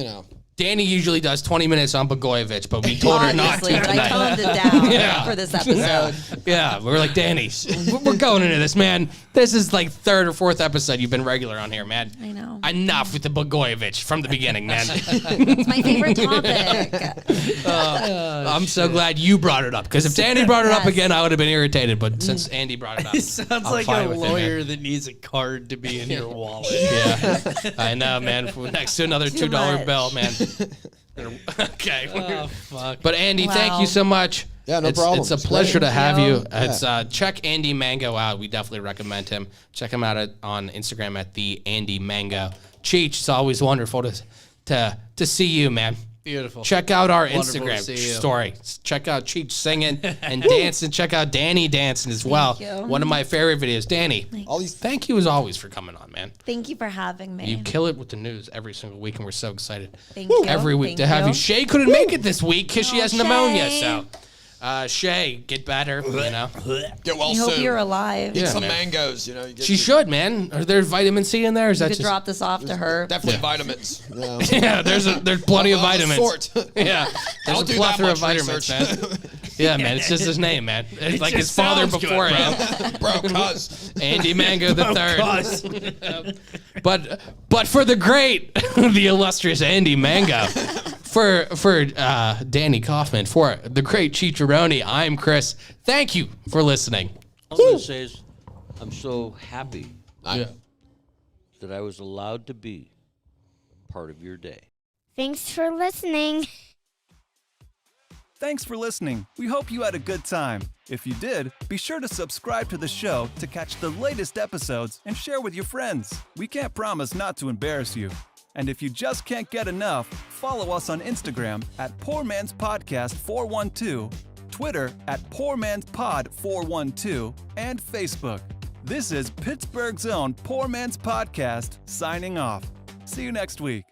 Danii usually does 20 minutes on Blagojevich, but we told her not to Obviously, but I tonight. toned it down Yeah. for this episode. Yeah, we were like, Danii, we're going into this, man. This is like third or fourth episode you've been regular on here, man. I know. Enough with the Blagojevich from the beginning, man. It's my favorite topic. I'm so glad you brought it up, because if Danii brought it up Yes. again, I would have been irritated. But since Andy brought it up, It sounds I'm like fine a with it, man. lawyer that needs a card to be in your wallet. Yeah, I know, man. Next to another Too $2 much. bill, man. Okay. Oh, fuck. But Andy, thank Wow. you so much. Yeah, no it's, problem. It's a pleasure to have you. you. It's check Andy Mango out. We definitely recommend him. Check him out on Instagram at the Andy Mango. Cheech, it's always wonderful to see you, man. Beautiful. Check out our Wonderful to Instagram see you. story. Check out Cheech singing and dancing. Check out Danii dancing as well. you. One of my favorite videos. Danii, All these thank you as always for coming on, man. Thank you for having me. You kill it with the news every single week, and we're so excited Thank you. every week Thank to have you. you. Shay couldn't make it this week because she Oh, has pneumonia. Shay. So, Shay, get better. You know, get well I hope soon. you're alive. Yeah, Some man. mangoes, you know. You get She should, man. Are there vitamin C in there? Is You that could just drop this off to her. definitely vitamins. Yeah. yeah? There's plenty of Of a vitamins. sort. Yeah, there's I'll a do that plethora of much vitamins, research. man. Yeah, man. It's just his name, man. It's like his just father sounds good, before bro. him, Bro, cuz. Andy Mango the third. But for the great, the illustrious Andy Mango, for Danii Kaufman, for the great Chicharoni, I'm Chris. Thank you for listening. All I'm going to say is I'm so happy Yeah. that I was allowed to be part of your day. Thanks for listening. Thanks for listening. We hope you had a good time. If you did, be sure to subscribe to the show to catch the latest episodes and share with your friends. We can't promise not to embarrass you. And if you just can't get enough, follow us on Instagram at Poor Man's Podcast 412, Twitter at Poor Man's Pod 412, and Facebook. This is Pittsburgh's own Poor Man's Podcast signing off. See you next week.